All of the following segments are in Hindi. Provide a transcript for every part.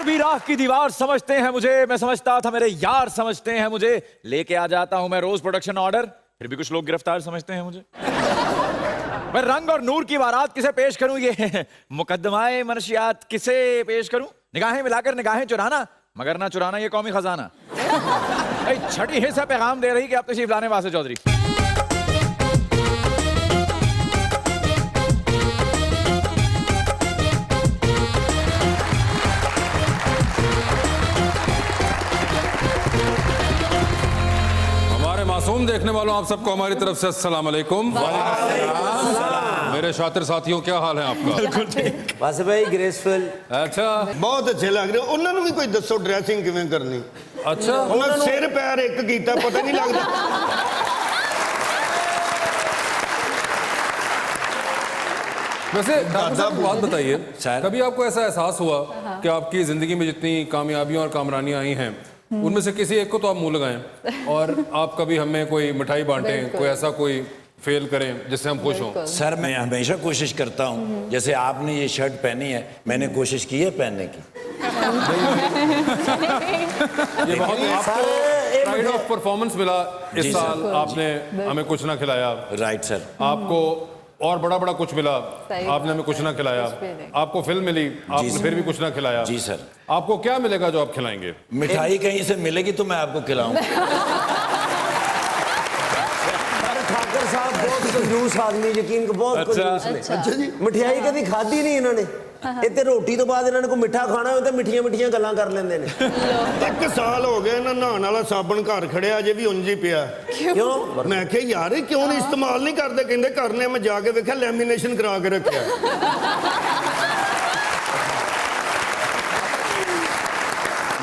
कभी राह की दीवार समझते हैं मुझे, मैं समझता था मेरे यार समझते हैं मुझे, लेके आ जाता हूं मैं रोज प्रोडक्शन ऑर्डर, फिर भी कुछ लोग गिरफ्तार समझते हैं मुझे। मैं रंग और नूर की बारात किसे पेश करूं, ये मुकद्दमाए मनशियात किसे पेश करूं? निगाहें मिलाकर निगाहें चुराना, मगर ना चुराना ये कौमी खजाना। छठी हिस्सा पैगाम दे रही कि आप तशरीफ लाने वासे चौधरी। मासूम देखने वालों आप सबको हमारी तरफ से अस्सलाम वालेकुम। मेरे शातिर साथियों क्या हाल है आपका? बिल्कुल ठीक। बस भाई ग्रेसफुल। अच्छा, बहुत अच्छे लग रहे। उन्होंने भी कोई दसो ड्रेसिंग किवें करनी? अच्छा, उन्होंने सिर पैर एक कीता पता नहीं लगता। वैसे डॉक्टर साहब बात बताइए, कभी आपको ऐसा एहसास हुआ कि आपकी जिंदगी में जितनी कामयाबियां और कामरानियां आई हैं उनमें से किसी एक को तो आप मुंह लगाएं और आप कभी हमें कोई मिठाई बांटें, कोई ऐसा कोई फेल करें जिससे हम खुश हों? सर मैं हमेशा कोशिश करता हूँ, जैसे आपने ये शर्ट पहनी है मैंने कोशिश की है पहनने की। ये बहुत आपको प्राइड ऑफ परफॉर्मेंस मिला इस साल, आपने हमें कुछ ना खिलाया। Right sir. आपको और बड़ा बड़ा कुछ मिला, आपने हमें कुछ ना खिलाया। आपको फिल्म मिली, आपने फिर भी कुछ ना खिलाया। जी सर। आपको क्या मिलेगा जो आप खिलाएंगे? मिठाई कहीं से मिलेगी तो मैं आपको खिलाऊंगा। ठाकर साहब बहुत कंजूस आदमी, यकीन को बहुत कंजूस ने। अच्छा जी। मिठाई कभी खाधी नहीं इन्होंने। इतने रोटी तो बाद इन्होंने को मिठा खाना हो तो मिठियां मिठियां गल्लां कर लेंदे ने। 1 साल हो गए ना नहाने वाला साबन घर खड़िया अजे भी उंज ही पिया। क्यों? मैं कहा यार क्यों नहीं इस्तेमाल नहीं करते? कहंदे करने। मैं जाके देखा लैमीनेशन करा के रखा।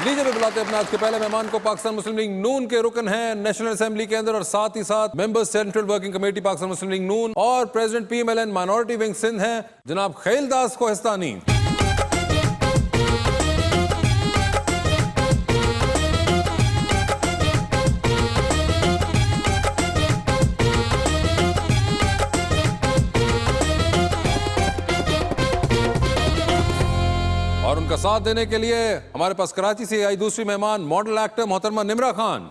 लीजिए मैं बुलाते हैं अपने आज के पहले मेहमान को। पाकिस्तान मुस्लिम लीग नून के रुकन हैं नेशनल असेंबली के अंदर और साथ ही साथ member central working committee Pakistan Muslim League Noon और president PMLN minority wing Sindh हैं जनाब खैलदास कोहिस्तानी। और उनका साथ देने के लिए हमारे पास कराची से आई दूसरी मेहमान मॉडल एक्टर मोहतरमा Nimra Khan.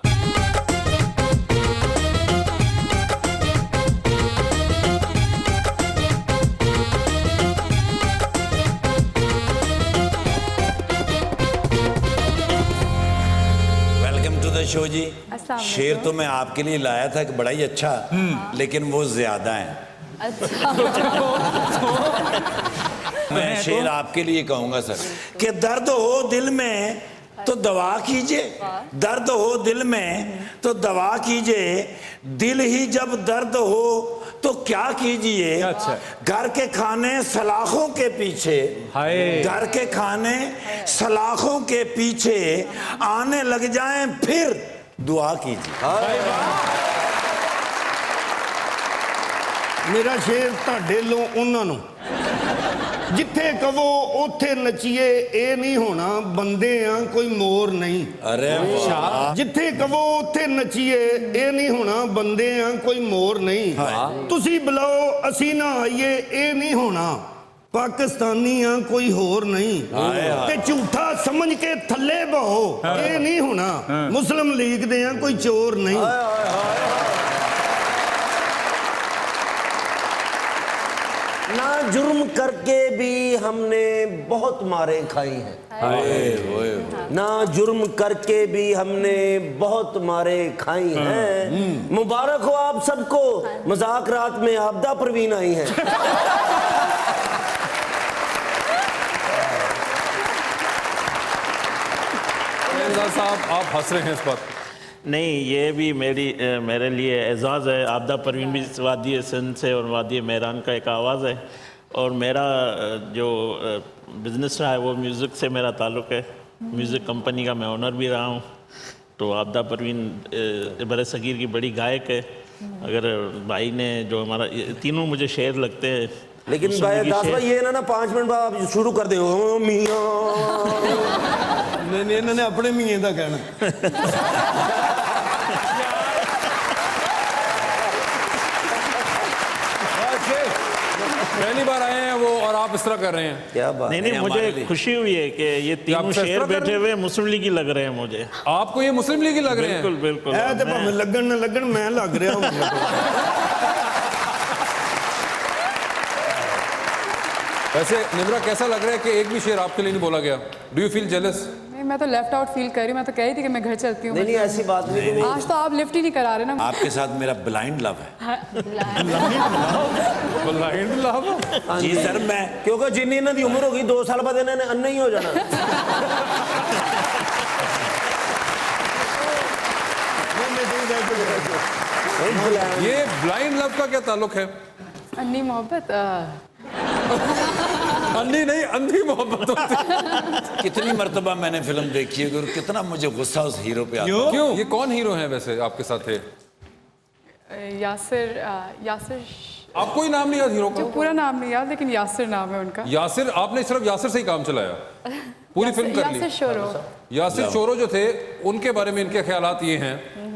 Welcome to the show जी। शेर तो मैं आपके लिए लाया था कि बड़ा ही अच्छा, लेकिन वो ज्यादा है। मैं शेर आपके लिए कहूंगा सर कि दर्द हो दिल में तो दवा कीजिए, दर्द हो दिल में तो दवा कीजिए, दिल ही जब दर्द हो तो क्या कीजिए। अच्छा। घर के खाने सलाखों के पीछे, घर के खाने सलाखों के पीछे आने लग जाएं फिर दुआ कीजिए। मेरा शेर ਤੁਹਾਡੇ लो ਉਹਨਾਂ ਨੂੰ जिथे कहो उथे नचीए ये नहीं होना बंदे आ कोई मोर नहीं। अरे वाह। जिथे कहो उथे नचीए ये नहीं होना बंदे आ कोई मोर नहीं। तुसी बुलाओ असी ना आइए ये नहीं होना पाकिस्तानी आ कोई होर नहीं। ते झूठा समझ के थल्ले बहो ये नहीं होना मुस्लिम लीग दे आ कोई चोर नहीं। ना जुर्म करके भी हमने बहुत मारे खाई हैं, ना जुर्म करके भी हमने बहुत मारे खाई हैं। मुबारक हो आप सबको, मजाक रात में आपदा परवीन आई हैं। साहब आप हंस रहे हैं इस पर? नहीं, ये भी मेरे लिए एजाज़ है। आपदा परवीन भी वादी सिंध से और वादी मेहरान का एक आवाज़ है और मेरा जो बिज़नेस रहा है वो म्यूज़िक से मेरा ताल्लुक़ है। म्यूज़िक कंपनी का मैं ओनर भी रहा हूँ। तो आपदा परवीन बड़े सगीर की बड़ी गायक है। अगर भाई ने जो हमारा तीनों मुझे शेर लगते हैं, लेकिन भाई दास भाई ये ना 5 मिनट बाद आप शुरू कर दे मियां। नहीं इन्होंने अपने मियां का कहना। पहली बार आए हैं वो और आप इस तरह कर रहे हैं। क्या बात। नहीं नहीं, मुझे खुशी हुई है कि ये तीनों आप फैसला शेर कर रहे बैठे हुए मुस्लिम लीगी लग रहे हैं मुझे। आपको ये मुस्लिम लीग लग रहे हैं? बिल्कुल बिल्कुल। ਇਹ ਤੇ ਭਾਵੇਂ ਲੱਗਣ ਨਾ ਲੱਗਣ ਮੈਂ ਲੱਗ ਰਿਹਾ ਹਾਂ। वैसे निम्रा कैसा लग रहा है कि एक भी शेर आपके लिए नहीं बोला गया? Do you feel jealous? नहीं, मैं तो लेफ्ट आउट फील कर रही हूँ। मैं तो कह रही थी कि मैं घर चलती हूँ। नहीं नहीं ऐसी बात नहीं। आज तो आप लिफ्ट ही नहीं करा रहे ना। आपके साथ मेरा ब्लाइंड लव है। Blind love? जी सर, मैं क्योंकि जिन्नी इन्हों की उम्र हो गई 2 साल बाद इन्होंने अन्ना ही हो जाना। ये ब्लाइंड लव का क्या ताल्लुक है? अन्नी मोहब्बत अंधी नहीं, अंधी मोहब्बत होती है। कितनी मर्तबा मैंने फिल्म देखी है और कितना मुझे गुस्सा उस हीरो पे आता है। क्यों? ये कौन हीरो है वैसे आपके साथ थे? यासिर आपको ही नाम नहीं याद हीरो का? जो पूरा नाम नहीं याद, लेकिन यासिर नाम है उनका। यासिर, आपने सिर्फ यासिर से ही काम चलाया? पूरी फिल्म कर ली? यासिर शोरो। यासिर शोरो जो थे उनके बारे में इनके ख्यालात ये हैं,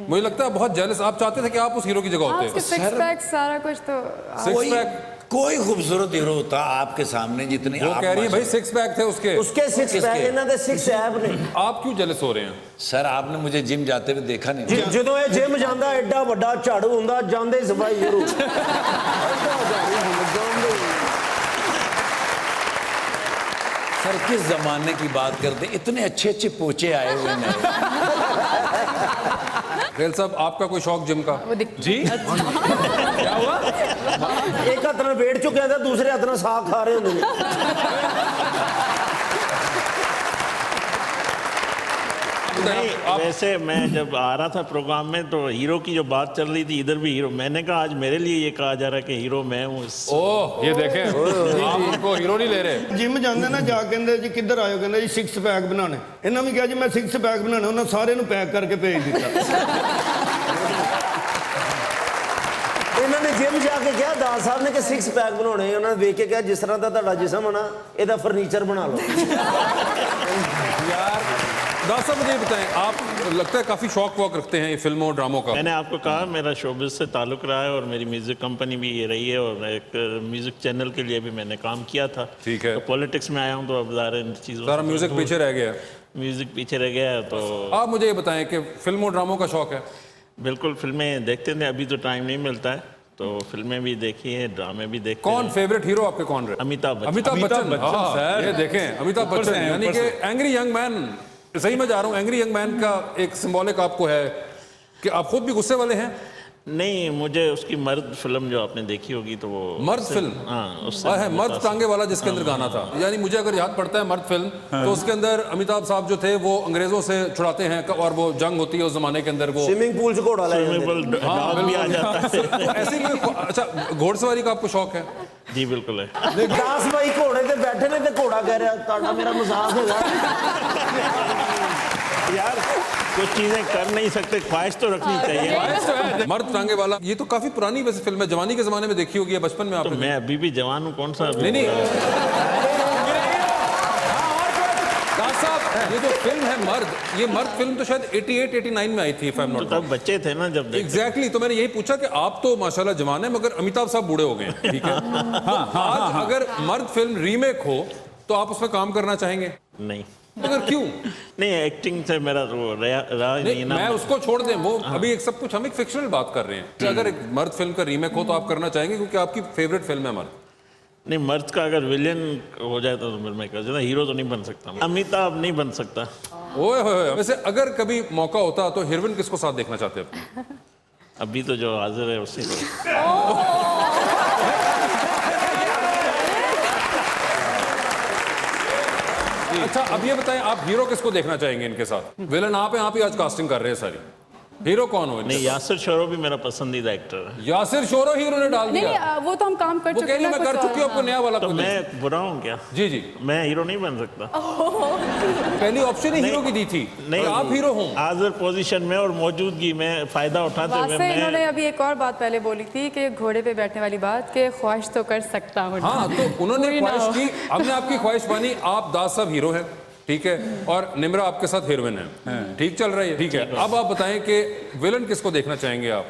मुझे लगता है बहुत जेलस। आप चाहते थे कि आप उस हीरो की जगह होते? सिक्स पैक सारा कुछ तो सिक्स पैक कोई खूबसूरत हीरो होता आपके सामने जितनी वो आप कह रही है भाई सिक्स पैक थे उसके। उसके 6 पैक इन्हों के 6 ऐप ने। आप क्यों जेलस हो रहे हैं? सर आपने मुझे जिम जाते हुए देखा नहीं। ਜਦੋਂ ਇਹ ਜਿਮ ਜਾਂਦਾ ਐਡਾ ਵੱਡਾ ਝਾੜੂ ਹੁੰਦਾ ਜਾਂਦੇ ਸਫਾਈ ਜ਼ਰੂਰ। सर किस जमाने की बात करते, इतने अच्छे अच्छे पोचे आए हुए हैं। रेल साहब, आपका कोई शौक जिम का? वो दिख जी क्या हुआ? एक हाथ ਨਾਲ ਵੇੜ ਚੁੱਕਿਆ ਤਾਂ ਦੂਸਰੇ ਹੱਥ ਨਾਲ ਸਾਗ ਖਾ ਰਹੇ ਹੁੰਦੇ ਨੇ। नहीं, वैसे मैं जब आ रहा था प्रोग्राम में तो हीरो की जो बात चल रही थी, इधर भी हीरो, मैंने कहा आज मेरे लिए ये कहा जा रहा है कि हीरो मैं हूँ। ओह ये देखें, आप उनको हीरो नहीं ले रहे। ਜਿਮ ਜਾਂਦੇ ਨਾ ਜਾ ਕਹਿੰਦੇ ਜੀ ਕਿੱਧਰ ਆਇਓ, ਕਹਿੰਦੇ ਜੀ 6 ਪੈਕ ਬਣਾਣੇ। ਇਹਨਾਂ ਵੀ ਕਿਹਾ ਜੀ ਮੈਂ 6 ਪੈਕ ਬਣਾਣੇ, ਉਹਨਾਂ ਸਾਰੇ ਨੂੰ ਪੈਕ ਕਰਕੇ ਭੇਜ ਦਿੱਤਾ। ਇਹਨਾਂ ਨੇ ਜਿਮ ਜਾ ਕੇ ਕਿਹਾ ਦਾਸ ਸਾਹਿਬ ਨੇ ਕਿ 6 ਪੈਕ ਬਣਾਉਣੇ। ਉਹਨਾਂ ਨੇ ਵੇਖ ਕੇ ਕਿਹਾ ਜਿਸ ਤਰ੍ਹਾਂ ਦਾ ਤੁਹਾਡਾ ਜਿਸਮ ਹੈ ਨਾ ਇਹਦਾ फर्नीचर बना लो। यार दास साहब मुझे ये बताएं, आप लगता है काफी शौक वॉक रखते हैं ये फिल्मों और ड्रामों का। मैंने आपको कहा मेरा शोबिज से ताल्लुक रहा है और मेरी म्यूजिक कंपनी भी ये रही है और एक म्यूजिक चैनल के लिए भी मैंने काम किया था। ठीक है। तो पॉलिटिक्स में आया हूँ तो अब ज़ाहिर इन चीज़ों सारा म्यूजिक पीछे रह गया। म्यूजिक पीछे रह गया है। तो आप मुझे ये बताएं कि फिल्मों और ड्रामों का शौक है? बिल्कुल, फिल्में देखते थे, अभी तो टाइम नहीं मिलता है तो फिल्में भी देखी है, ड्रामे भी देखते कौन हैं। फेवरेट हीरो आपके कौन रहे? अमिताभ बच्चन। अमिताभ बच्चन बच्चन, सर। ये देखें अमिताभ बच्चन यानी कि एंग्री यंग मैन। सही में जा रहा हूँ, एंग्री यंग मैन का एक सिंबॉलिक आपको है कि आप खुद भी गुस्से वाले हैं? नहीं, मुझे उसकी मर्द फिल्म जो आपने देखी होगी तो वो मर्द फिल्म, हाँ उससे है मर्द टांगे वाला जिसके अंदर गाना था। यानी मुझे अगर याद पड़ता है मर्द फिल्म तो उसके अंदर अमिताभ साहब जो थे वो अंग्रेजों से छुड़ाते हैं और वो जंग होती है उस जमाने के अंदर। वो स्विमिंग पूल से घोड़ा ले स्विमिंग पूल डॉग भी आ जाता है। तो ऐसे कोई अच्छा घोड़सवारी का आपको शौक है? जी बिल्कुल है। दास भाई घोड़े ते बैठे ने ते घोड़ा कह रहा ताड़ा मेरा मजाक है यार कुछ चीजें कर नहीं सकते, ख्वाहिश तो रखनी चाहिए। मर्द टांगे वाला ये तो काफी पुरानी वैसे फिल्म है, जवानी के जमाने में देखी होगी या बचपन में तो आपने? मैं अभी भी जवान हूँ, कौन सा नहीं दास साहब, ये जो फिल्म है मर्द, ये मर्द फिल्म तो शायद 88-89 में आई थी if I'm not तो तब बच्चे थे ना जब देखते। एग्जैक्टली। तो मैंने यही पूछा कि आप तो माशाल्लाह जवान है मगर अमिताभ साहब बूढ़े हो गए हैं, ठीक है। आज अगर मर्द फिल्म रीमेक हो तो आप उसमें काम करना चाहेंगे? नहीं मगर क्यों? नहीं, एक्टिंग से मेरा वो रहा ही नहीं ना। मैं उसको छोड़ दें, वो अभी एक सब कुछ हम एक फिक्शनल बात कर रहे हैं कि अगर एक मर्द फिल्म का रीमेक हो तो आप करना चाहेंगे क्योंकि आपकी फेवरेट फिल्म है मर्द। नहीं, मर्द का अगर विलेन हो जाए तो फिर मैं कर सकता, हीरो तो नहीं बन सकता, अमिताभ नहीं बन सकता। ओए होए, वैसे अगर कभी मौका होता तो हीरोइन किसको साथ देखना चाहते हैं? अभी तो जो हाजिर है उसी को। अच्छा अब ये बताएं, आप हीरो किसको देखना चाहेंगे इनके साथ? विलन आप हैं, आप ही आज कास्टिंग कर रहे हैं सारी। हीरो कौन हो? नहीं, यासिर शोरो भी मेरा पसंदीदा एक्टर है। यासिर शोरो हीरो ने डाल नहीं, दिया। नहीं, वो तो हम काम कर वो चुके कह रही हैं। मैं कर चुकी हूँ, आपको नया वाला तो खुद ही। मैं बुरा हूँ क्या? जी जी, मैं हीरो नहीं बन सकता। पहली ऑप्शन ही हीरो की दी थी। नहीं, और आप हीरो हों। हाजिर पोजीशन में और मौजूदगी में फायदा उठाते हुए वासे इन्होंने मैं अभी एक और बात पहले बोली थी कि घोड़े पे बैठने वाली बात कि ख्वाहिश तो कर सकता हूँ। हाँ, तो उन्होंने पूरी ना ख्वाहिश हो। की, हमने आपकी ख्वाहिश मानी। आप दास साहब हीरो हैं, ठीक है, और निम्रा आपके साथ हीरोइन है, ठीक चल रहा है, ठीक है। अब आप बताएं कि विलन किसको देखना चाहेंगे आप?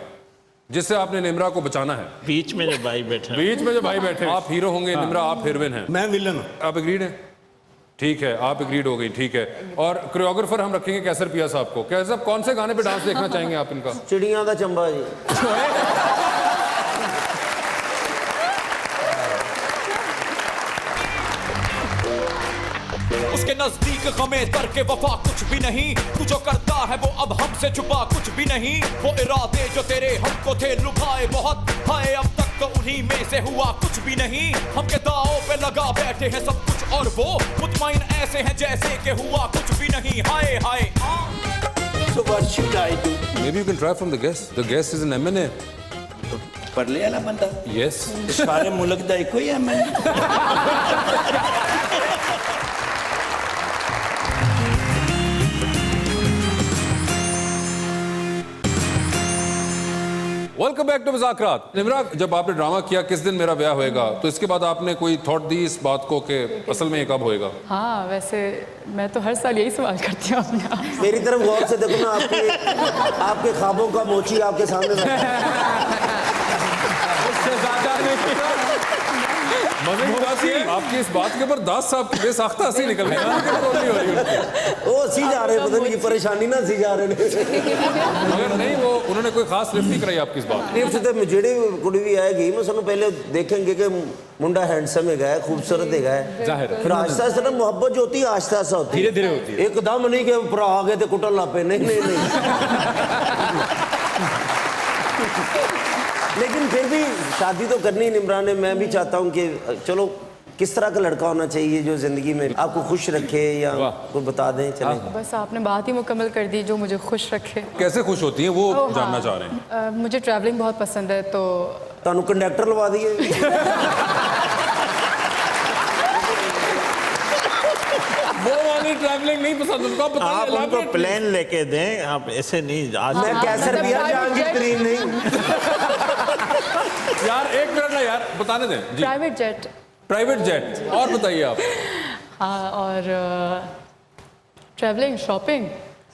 जिससे आपने निम्रा को बचाना है? बीच में जो भाई बैठे हैं। बीच में जो भाई बैठे हैं। आप हीरो होंगे, निम्रा आप हीरोइन हैं। मैं विलन। आप एग्रीड हैं? ठीक है, आप एग्रीड हो गई, ठीक है। और कोरियोग्राफर हम रखेंगे कैसर पिया साहब को। कैसर साहब, कौन से गाने पे डांस देखना चाहेंगे आप इनका? चिड़िया का चंबा जी। उसके नजदीक गमे तरके वफा कुछ भी नहीं, तू जो करता है वो अब हमसे छुपा कुछ भी नहीं। वो इरादे जो तेरे हमको थे लुभाए बहुत, हाय अब तक तो उन्हीं में से हुआ कुछ भी नहीं। हम के दांव पे लगा बैठे हैं सब कुछ और वो मुतमईन ऐसे हैं जैसे कि हुआ कुछ भी नहीं। हाय हाय। So what should I do? Maybe you can try from the guest. The guest is an MNA. परले वाला बंदा। Yes. सारे मुल्क दा इको ही MNA। Welcome back to Muzakarat. Nimra, जब आपने ड्रामा किया किस दिन मेरा ब्याह होएगा, तो इसके बाद आपने कोई थॉट दी इस बात को कि असल में ये कब होएगा? हाँ, वैसे मैं तो हर साल यही सवाल करती हूँ अपने आप से। मेरी तरफ गौर से देखो ना, आपके ख्वाबों का मोची आपके सामने बैठा है। मजे की बात ये, आपकी इस बात के ऊपर दास साहब की बेसाख्ता हंसी निकल गई। वो हंसी जा रहे हैं, पता नहीं परेशानी ना हंसी जा रहे हैं। मगर नहीं, वो उन्होंने कोई खास लिफ्ट नहीं कराई आपकी इस बात। लिफ्ट ते जेड़ी कुड़ी भी आएगी मैं सानू पहले देखेंगे कि मुंडा हैंडसम है, खूबसूरत है, जाहिर है। फिर आहिस्ता आहिस्ता ना मोहब्बत जो होती है आहिस्ता आहिस्ता होती है, धीरे-धीरे होती है। एकदम नहीं कि भरा आ गए थे कुटन ला पे, नहीं नहीं नहीं। लेकिन फिर भी शादी तो करनी निम्रा ने। मैं भी चाहता हूँ कि चलो किस तरह का लड़का होना चाहिए जो जिंदगी में आपको खुश रखे, या कोई बता दें चले। बस आपने बात ही मुकम्मल कर दी, जो मुझे खुश रखे। कैसे खुश होती हैं वो हाँ। जानना चाह रहे हैं। मुझे ट्रैवलिंग बहुत पसंद है, तो तानू कंडक्टर लवा दिए। वो वाली ट्रैवलिंग नहीं पसंद उनको, आप बताइए। आप उनको प्लेन लेके दें, आप ऐसे नहीं। आज मैं कैसर पिया जहांगीर तरीन नहीं। यार एक मिनट ना यार, बताने दें जी। Private jet. Private jet. और बताइए आप। हाँ, और ट्रैवलिंग, शॉपिंग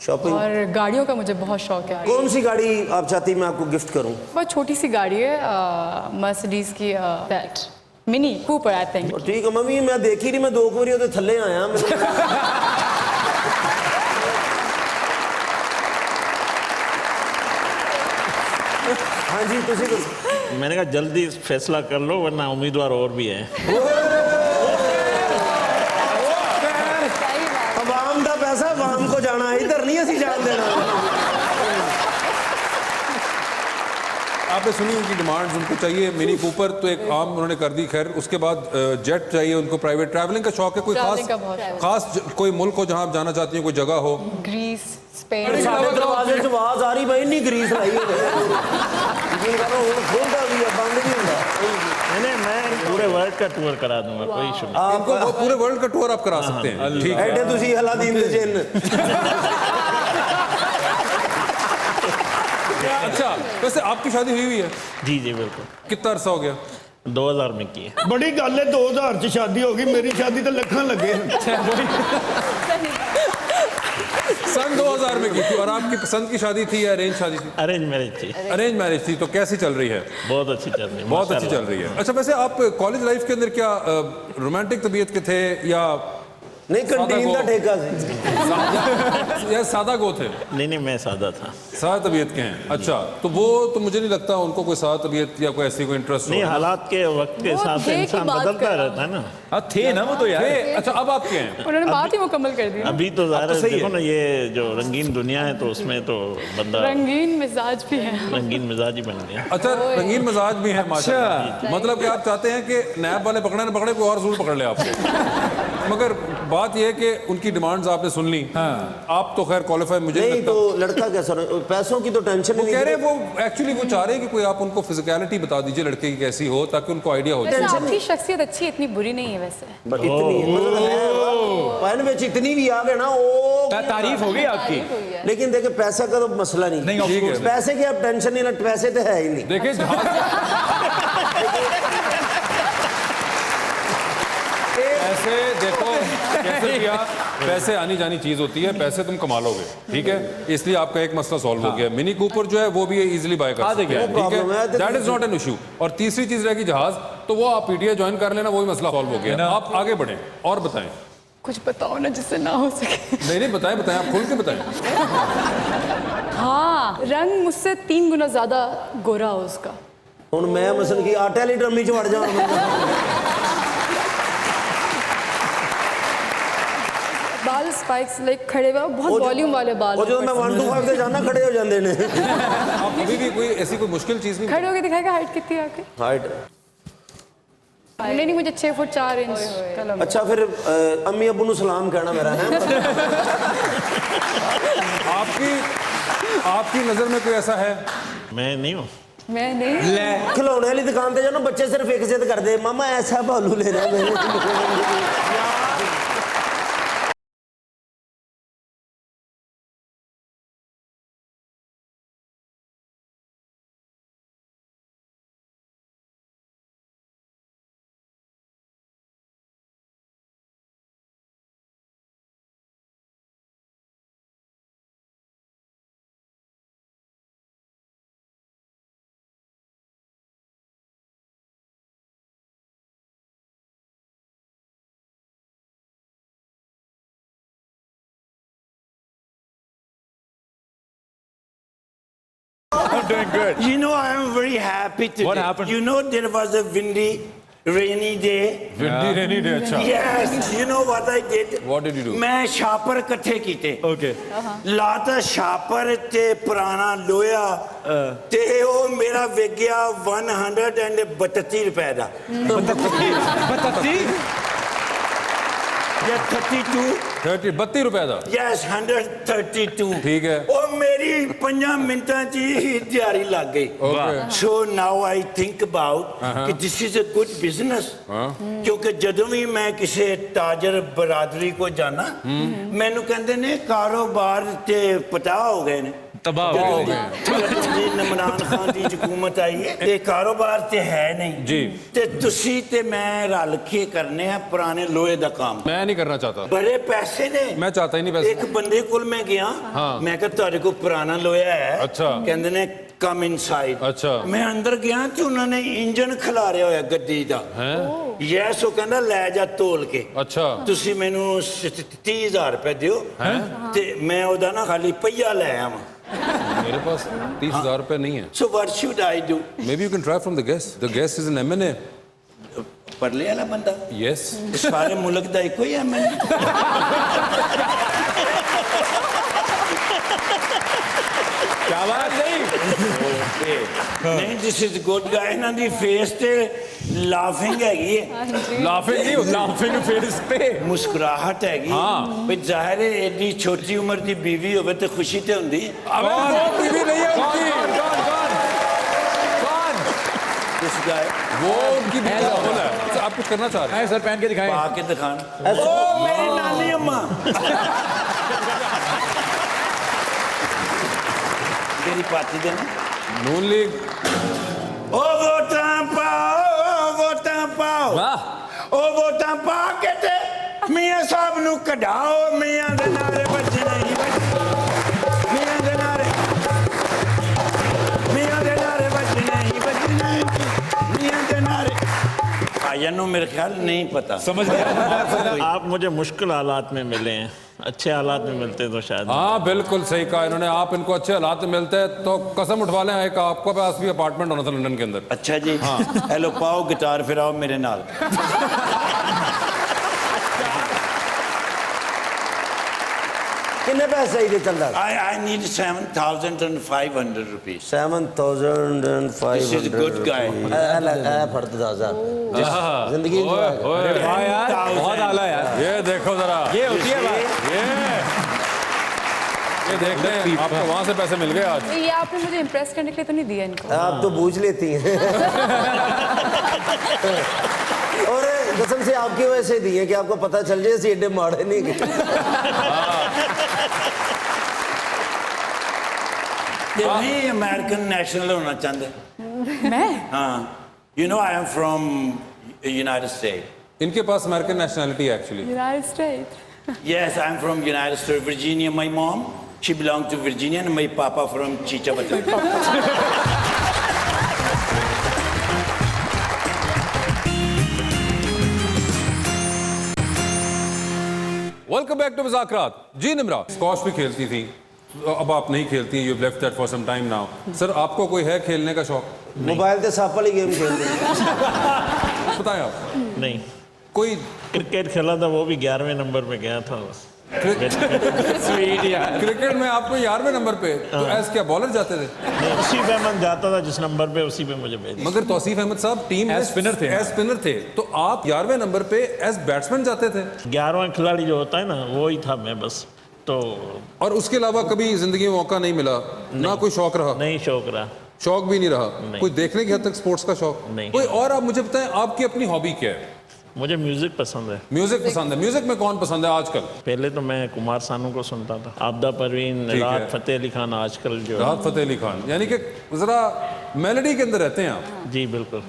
शॉपिंग और गाड़ियों का मुझे बहुत शौक है। कौन सी गाड़ी आप चाहती मैं आपको गिफ्ट करूं? बहुत छोटी सी गाड़ी है, मर्सिडीज की that mini Cooper I think. और ठीक है मम्मी, मैं देखी नहीं, मैं 2 बारी ਉਹਦੇ ਥੱਲੇ आया मैं। हाँ जी, तुसी दसो। मैंने कहा जल्दी फैसला कर लो वरना उम्मीदवार और भी हैं। अवाम का पैसा अवाम को जाना, इधर नहीं असी जान देना। आपने सुनी उनकी डिमांड्स, उनको चाहिए मिनी कूपर तो एक आम उन्होंने कर दी। खैर उसके बाद जेट चाहिए उनको, प्राइवेट ट्रैवलिंग का शौक है। कोई ट्रैवलिंग का बहुत शौक। खास कोई मुल्क हो जहां आप जाना चाहती हैं, कोई जगह हो? Greece, Spain. साढ़े दरवाजे से आवाज आ रही, भाई नहीं ग्रीस लाई खोलता भी है, बंद भी होता। नहीं, मैं पूरे वर्ल्ड का टूर करा दूंगा, कोई इशू नहीं। आपको वो पूरे वर्ल्ड का टूर आप करा सकते हैं। ठीक है। एडे तुसी अलादीन दे जिन्न। अच्छा, वैसे आपकी शादी हुई है? जी जी बिल्कुल। कितना अरसा हो गया? 2000 में की है। बड़ी गल है, 2000 च शादी होगी, मेरी शादी तो लखन लगे। सन 2000 में की थी। और आपकी पसंद की शादी थी या अरेंज शादी थी? अरेंज मैरिज थी। अरेंज मैरिज थी। तो कैसी चल रही है? बहुत अच्छी चल रही है। बहुत अच्छी चल रही है। अच्छा, वैसे आप कॉलेज लाइफ के अंदर क्या रोमांटिक तबीयत के थे या नहीं कंटीन का ठेका से या सादा गो थे? नहीं, मैं सादा था। सादा तबीयत के हैं। अच्छा, तो वो तो मुझे नहीं लगता उनको कोई सादा तबीयत या कोई ऐसी कोई इंटरेस्ट नहीं, हालात के वक्त के हिसाब से इंसान बदलता रहता है ना। हाँ थे ना वो तो यार। अच्छा, अब आप क्या हैं? उन्होंने बात ही मुकम्मल कर दी। अभी तो ज़ाहिर है, देखो ना ये जो रंगीन दुनिया है तो उसमें तो बंदा रंगीन मिजाज भी है। रंगीन मिजाज ही बन गया। अच्छा, रंगीन मिजाज भी है माशाल्लाह। मतलब कि आप चाहते हैं कि नैब वाले पकड़े ना पकड़े, कोई और जरूर पकड़ ले आपको। मगर बात यह है कि उनकी डिमांड्स आपने सुन ली। हाँ। आप तो खैर क्वालिफाई मुझे नहीं, लगता। तो लड़का कैसा, पैसों की तो टेंशन वो नहीं। कह रहे, वो एक्चुअली वो चाह रहे हैं कि कोई आप उनको फिजिकलिटी बता दीजिए लड़के की कैसी हो, ताकि उनको आइडिया हो वैसे जाए। आपकी शख्सियत अच्छी, इतनी बुरी नहीं है वैसे। इतनी मतलब है, इतनी भी आ गए ना वो तारीफ हो गई आपकी। लेकिन देखिए पैसा का तो मसला नहीं, नहीं, of course। पैसे की आप टेंशन नहीं, पैसे तो है ही नहीं। देखिए ऐसे देखो कैसे किया पैसे आनी जानी चीज होती है, पैसे तुम कमा लोगे, ठीक है, इसलिए आपका एक मसला सॉल्व हो गया। मिनी कूपर जो है वो भी इजीली बाय कर सकते हैं, ठीक है, that is not an issue. और तीसरी चीज रहेगी जहाज, तो वो आप पीटीआई ज्वाइन कर लेना, वो भी मसला सॉल्व हो गया। आप आगे बढ़ें और बताएं। कुछ बताओ ना जिससे ना हो सके। नहीं बताएं बताएं, आप खुल के बताएं। हाँ, रंग मुझसे 3 गुना ज्यादा गोरा हो उसका। ਹੁਣ ਮੈਂ ਮਸਲ ਕੀ ਆਟੇ ਵਾਲੀ ਡਰਮੀ ਚ ਵੜ ਜਾਵਾਂ बाल स्पाइक्स लाइक खड़े हुए बहुत वॉल्यूम वाले बाल। ਉਹ ਜਦੋਂ ਮੈਂ 1 2 5 ਤੇ ਜਾਣਾ खड़े हो जाते ने। आप अभी भी कोई ऐसी कोई मुश्किल चीज नहीं खड़े होके दिखाएगा हाइट कितनी है आपकी? हाइट नहीं मुझे 6 फुट 4 इंच का लंबा। अच्छा फिर अम्मी अब्बू नु सलाम कहना मेरा है। आपकी नजर में कोई ऐसा है? मैं नहीं हूँ। मैं नहीं। खिलौने वाली दुकान पे जाओ ना, बच्चे सिर्फ एक जिद करते, मामा ऐसा भालू ले रहा है। I'm doing good. You know, I am very happy today. What happened? You know, there was a windy, rainy day. windy rainy day, अच्छा। Yes. You know what I did? What did you do? मैं छापर इकट्ठे कीते। Okay. लाता छापर ते पुराना लोया ते वो मेरा विक गया 132 रुपए दा। बताती? या 32 32 रुपए दा। Yes, 132। ठीक है। और मेरी 5 मिनटां च ही दिहाड़ी लग गई। Okay। So now I think about कि this is a good business। क्योंकि ਜਦੋਂ ਵੀ ਮੈਂ ਕਿਸੇ ਤਾਜਰ ਬਰਾਦਰੀ ਕੋ ਜਾਣਾ, ਮੈਨੂੰ ਕਹਿੰਦੇ ਨੇ ਕਾਰੋਬਾਰ ਤੇ ਪਤਾ ਹੋ ਗਏ ਨੇ। तबाह हो गए। इमरान खान ਦੀ ਹਕੂਮਤ ਆਈ ਹੈ ਤੇ ਕਾਰੋਬਾਰ ਤੇ ਹੈ ਨਹੀਂ ਜੀ। ਤੇ ਤੁਸੀਂ ਤੇ ਮੈਂ ਰਲ ਕੇ ਕਰਨੇ ਆ ਪੁਰਾਣੇ ਲੋਹੇ ਦਾ ਕੰਮ। मैं नहीं करना चाहता। ਬੜੇ ਪੈਸੇ ਨੇ। मैं चाहता ही नहीं पैसे। ਇੱਕ ਬੰਦੇ ਕੋਲ ਮੈਂ ਗਿਆ, ਮੈਂ ਕਿਹਾ ਤੁਹਾਡੇ ਕੋਲ ਪੁਰਾਣਾ ਲੋਹਾ ਹੈ? ਅੱਛਾ। ਕਹਿੰਦੇ ਨੇ ਕਮ ਇਨਸਾਈਡ। ਅੱਛਾ। ਮੈਂ ਅੰਦਰ ਗਿਆ ਤੇ ਉਹਨਾਂ ਨੇ ਇੰਜਨ ਖਿਲਾਰਿਆ ਹੋਇਆ ਗੱਡੀ ਦਾ। हैं? ਯੈਸ, ਉਹ ਕਹਿੰਦਾ ਲੈ ਜਾ ਤੋਲ ਕੇ। अच्छा। ਤੁਸੀਂ ਮੈਨੂੰ 30,000 ਰੁਪਏ ਦਿਓ ਤੇ ਮੈਂ ਉਹਦਾ ਨਾ ਖਾਲੀ ਪਈਆ ਲੈ ਆਵਾਂ। मेरे पास 30,000 रुपए नहीं है। So what should I do? Maybe you can try from the guest. The guest is an M&A. ਪਰਲੇ ਵਾਲਾ ਬੰਦਾ Yes. ਸਾਰੇ ਮੁਲਕ ਦਾ ਇੱਕੋ ਹੀ ਹੈ। ਮੈਂ क्या बात नहीं? ਨਹੀਂ ਦਿਸ ਇਜ਼ ਗੁੱਡ ਗਾਇ। ਇਹਨਾਂ ਦੀ ਫੇਸ ਤੇ ਲਾਫਿੰਗ ਹੈਗੀ ਹੈ, Laughing नहीं, laughing face पे। ਮੁਸਕਰਾਹਟ ਹੈਗੀ। ਵੀ ਜ਼ਾਹਿਰ ਹੈ ਏਡੀ ਛੋਟੀ ਉਮਰ ਦੀ ਬੀਵੀ ਹੋਵੇ ਤੇ ਖੁਸ਼ੀ ਤੇ ਹੁੰਦੀ ਹੈ। अबे वो बीवी नहीं है उनकी। ਦਿਸ ਗਾਇ वो उनकी बीवी राहुल है। तो आप कुछ करना चाह रहे हैं? सर पहन के दिखाएं। ਪਾ ਕੇ ਦਿਖਾਣ। ਉਹ ਮੇਰੀ ਨਾਨੀ ਅੰਮਾ ਤੇਰੀ ਪਾਤੀ ਦੇ ਨਾ। नून लीग। ਉਹ ਵੋਟਾਂ ਪਾਓ, ਵੋਟਾਂ ਪਾਓ। वाह। ਉਹ ਵੋਟਾਂ ਪਾ ਕੇ ਤੇ ਮੀਆਂ ਸਾਹਿਬ ਨੂੰ ਕਢਾਓ। ਮੀਆਂ ਦੇ ਨਾਰੇ ਵੱਜਣੇ ਹੀ ਵੱਜਣੇ। ਮੀਆਂ ਦੇ ਨਾਰੇ, ਮੀਆਂ ਦੇ ਨਾਰੇ ਵੱਜਣੇ ਹੀ ਵੱਜਣੇ। ਮੀਆਂ ਦੇ ਨਾਰੇ। ਭਾਈਆਂ ਨੂੰ ਮੇਰੇ ਖਿਆਲ नहीं पता। समझ गया। आप मुझे मुश्किल हालात में मिले हैं, अच्छे हालात में मिलते तो शायद। हाँ बिल्कुल सही कहा इन्होंने। आप इनको अच्छे हालात में मिलते हैं तो कसम उठवा लें, एक आपको पास भी अपार्टमेंट होना था लंदन के अंदर। अच्छा जी। हेलो, पाओ गिटार फिर आओ मेरे नाल। किन्ने पैसे चाहिए चंदा? I need 7,500 rupees। 7,500। This is good guy। फर्द दादा जिंदगी अरे वाह यार, बहुत आला यार। ये देखो जरा, ये होती है बात। ये देख लें, आपको वहां से पैसे मिल गए आज। ये आपने मुझे इम्प्रेस करने के लिए तो नहीं दिया इनको? आप तो बूझ लेती हैं। और कसम से आपकी वजह से दी है कि आपको पता चल जाए सी एडे माड़े नहीं ते नहीं अमेरिकन नेशनल होना चाहते। मैं? हाँ, you know I am from United States। इनके पास अमेरिकन नेशनैलिटी है actually. United state. Yes, I'm from United States, Virginia. My mom, she belonged to Virginia, and my papa from Chichabata. Welcome back to Muzakarat. जी निम्रा, स्क्वॉश भी खेलती थी, अब आप नहीं खेलती, you left that for some time now. Sir आपको कोई है खेलने का शौक? मोबाइल से सांप वाली गेम खेलते हैं। बताएं आप। नहीं, कोई क्रिकेट खेला था, वो भी 11वें नंबर पे गया था बस। क्रिकेट में आपको 11वें नंबर पे, तो एज क्या बॉलर जाते थे? नहीं, तौसीफ अहमद जाता था जिस नंबर पे, उसी पे मुझे भेज। मगर तौसीफ अहमद साहब टीम में स्पिनर थे। एज स्पिनर थे, तो आप 11वें नंबर पे एज बैट्समैन जाते थे? 11वां खिलाड़ी जो होता है ना, वो ही था मैं बस। तो और उसके अलावा कभी जिंदगी में मौका नहीं मिला? ना कोई शौक रहा? नहीं शौक रहा। शौक भी नहीं रहा? कोई देखने की हद तक स्पोर्ट्स का शौक नहीं। कोई? और आप मुझे बताएं, आपकी अपनी हॉबी क्या है? मुझे म्यूजिक पसंद है। म्यूजिक पसंद है। म्यूजिक में कौन पसंद है आजकल? पहले तो मैं कुमार सानू को सुनता था, आबदा परवीन, ठीक है। राहत फतेह अली खान। आजकल जो राहत फतेह अली खान, यानी कि जरा मेलोडी के अंदर रहते हैं आप। जी बिल्कुल।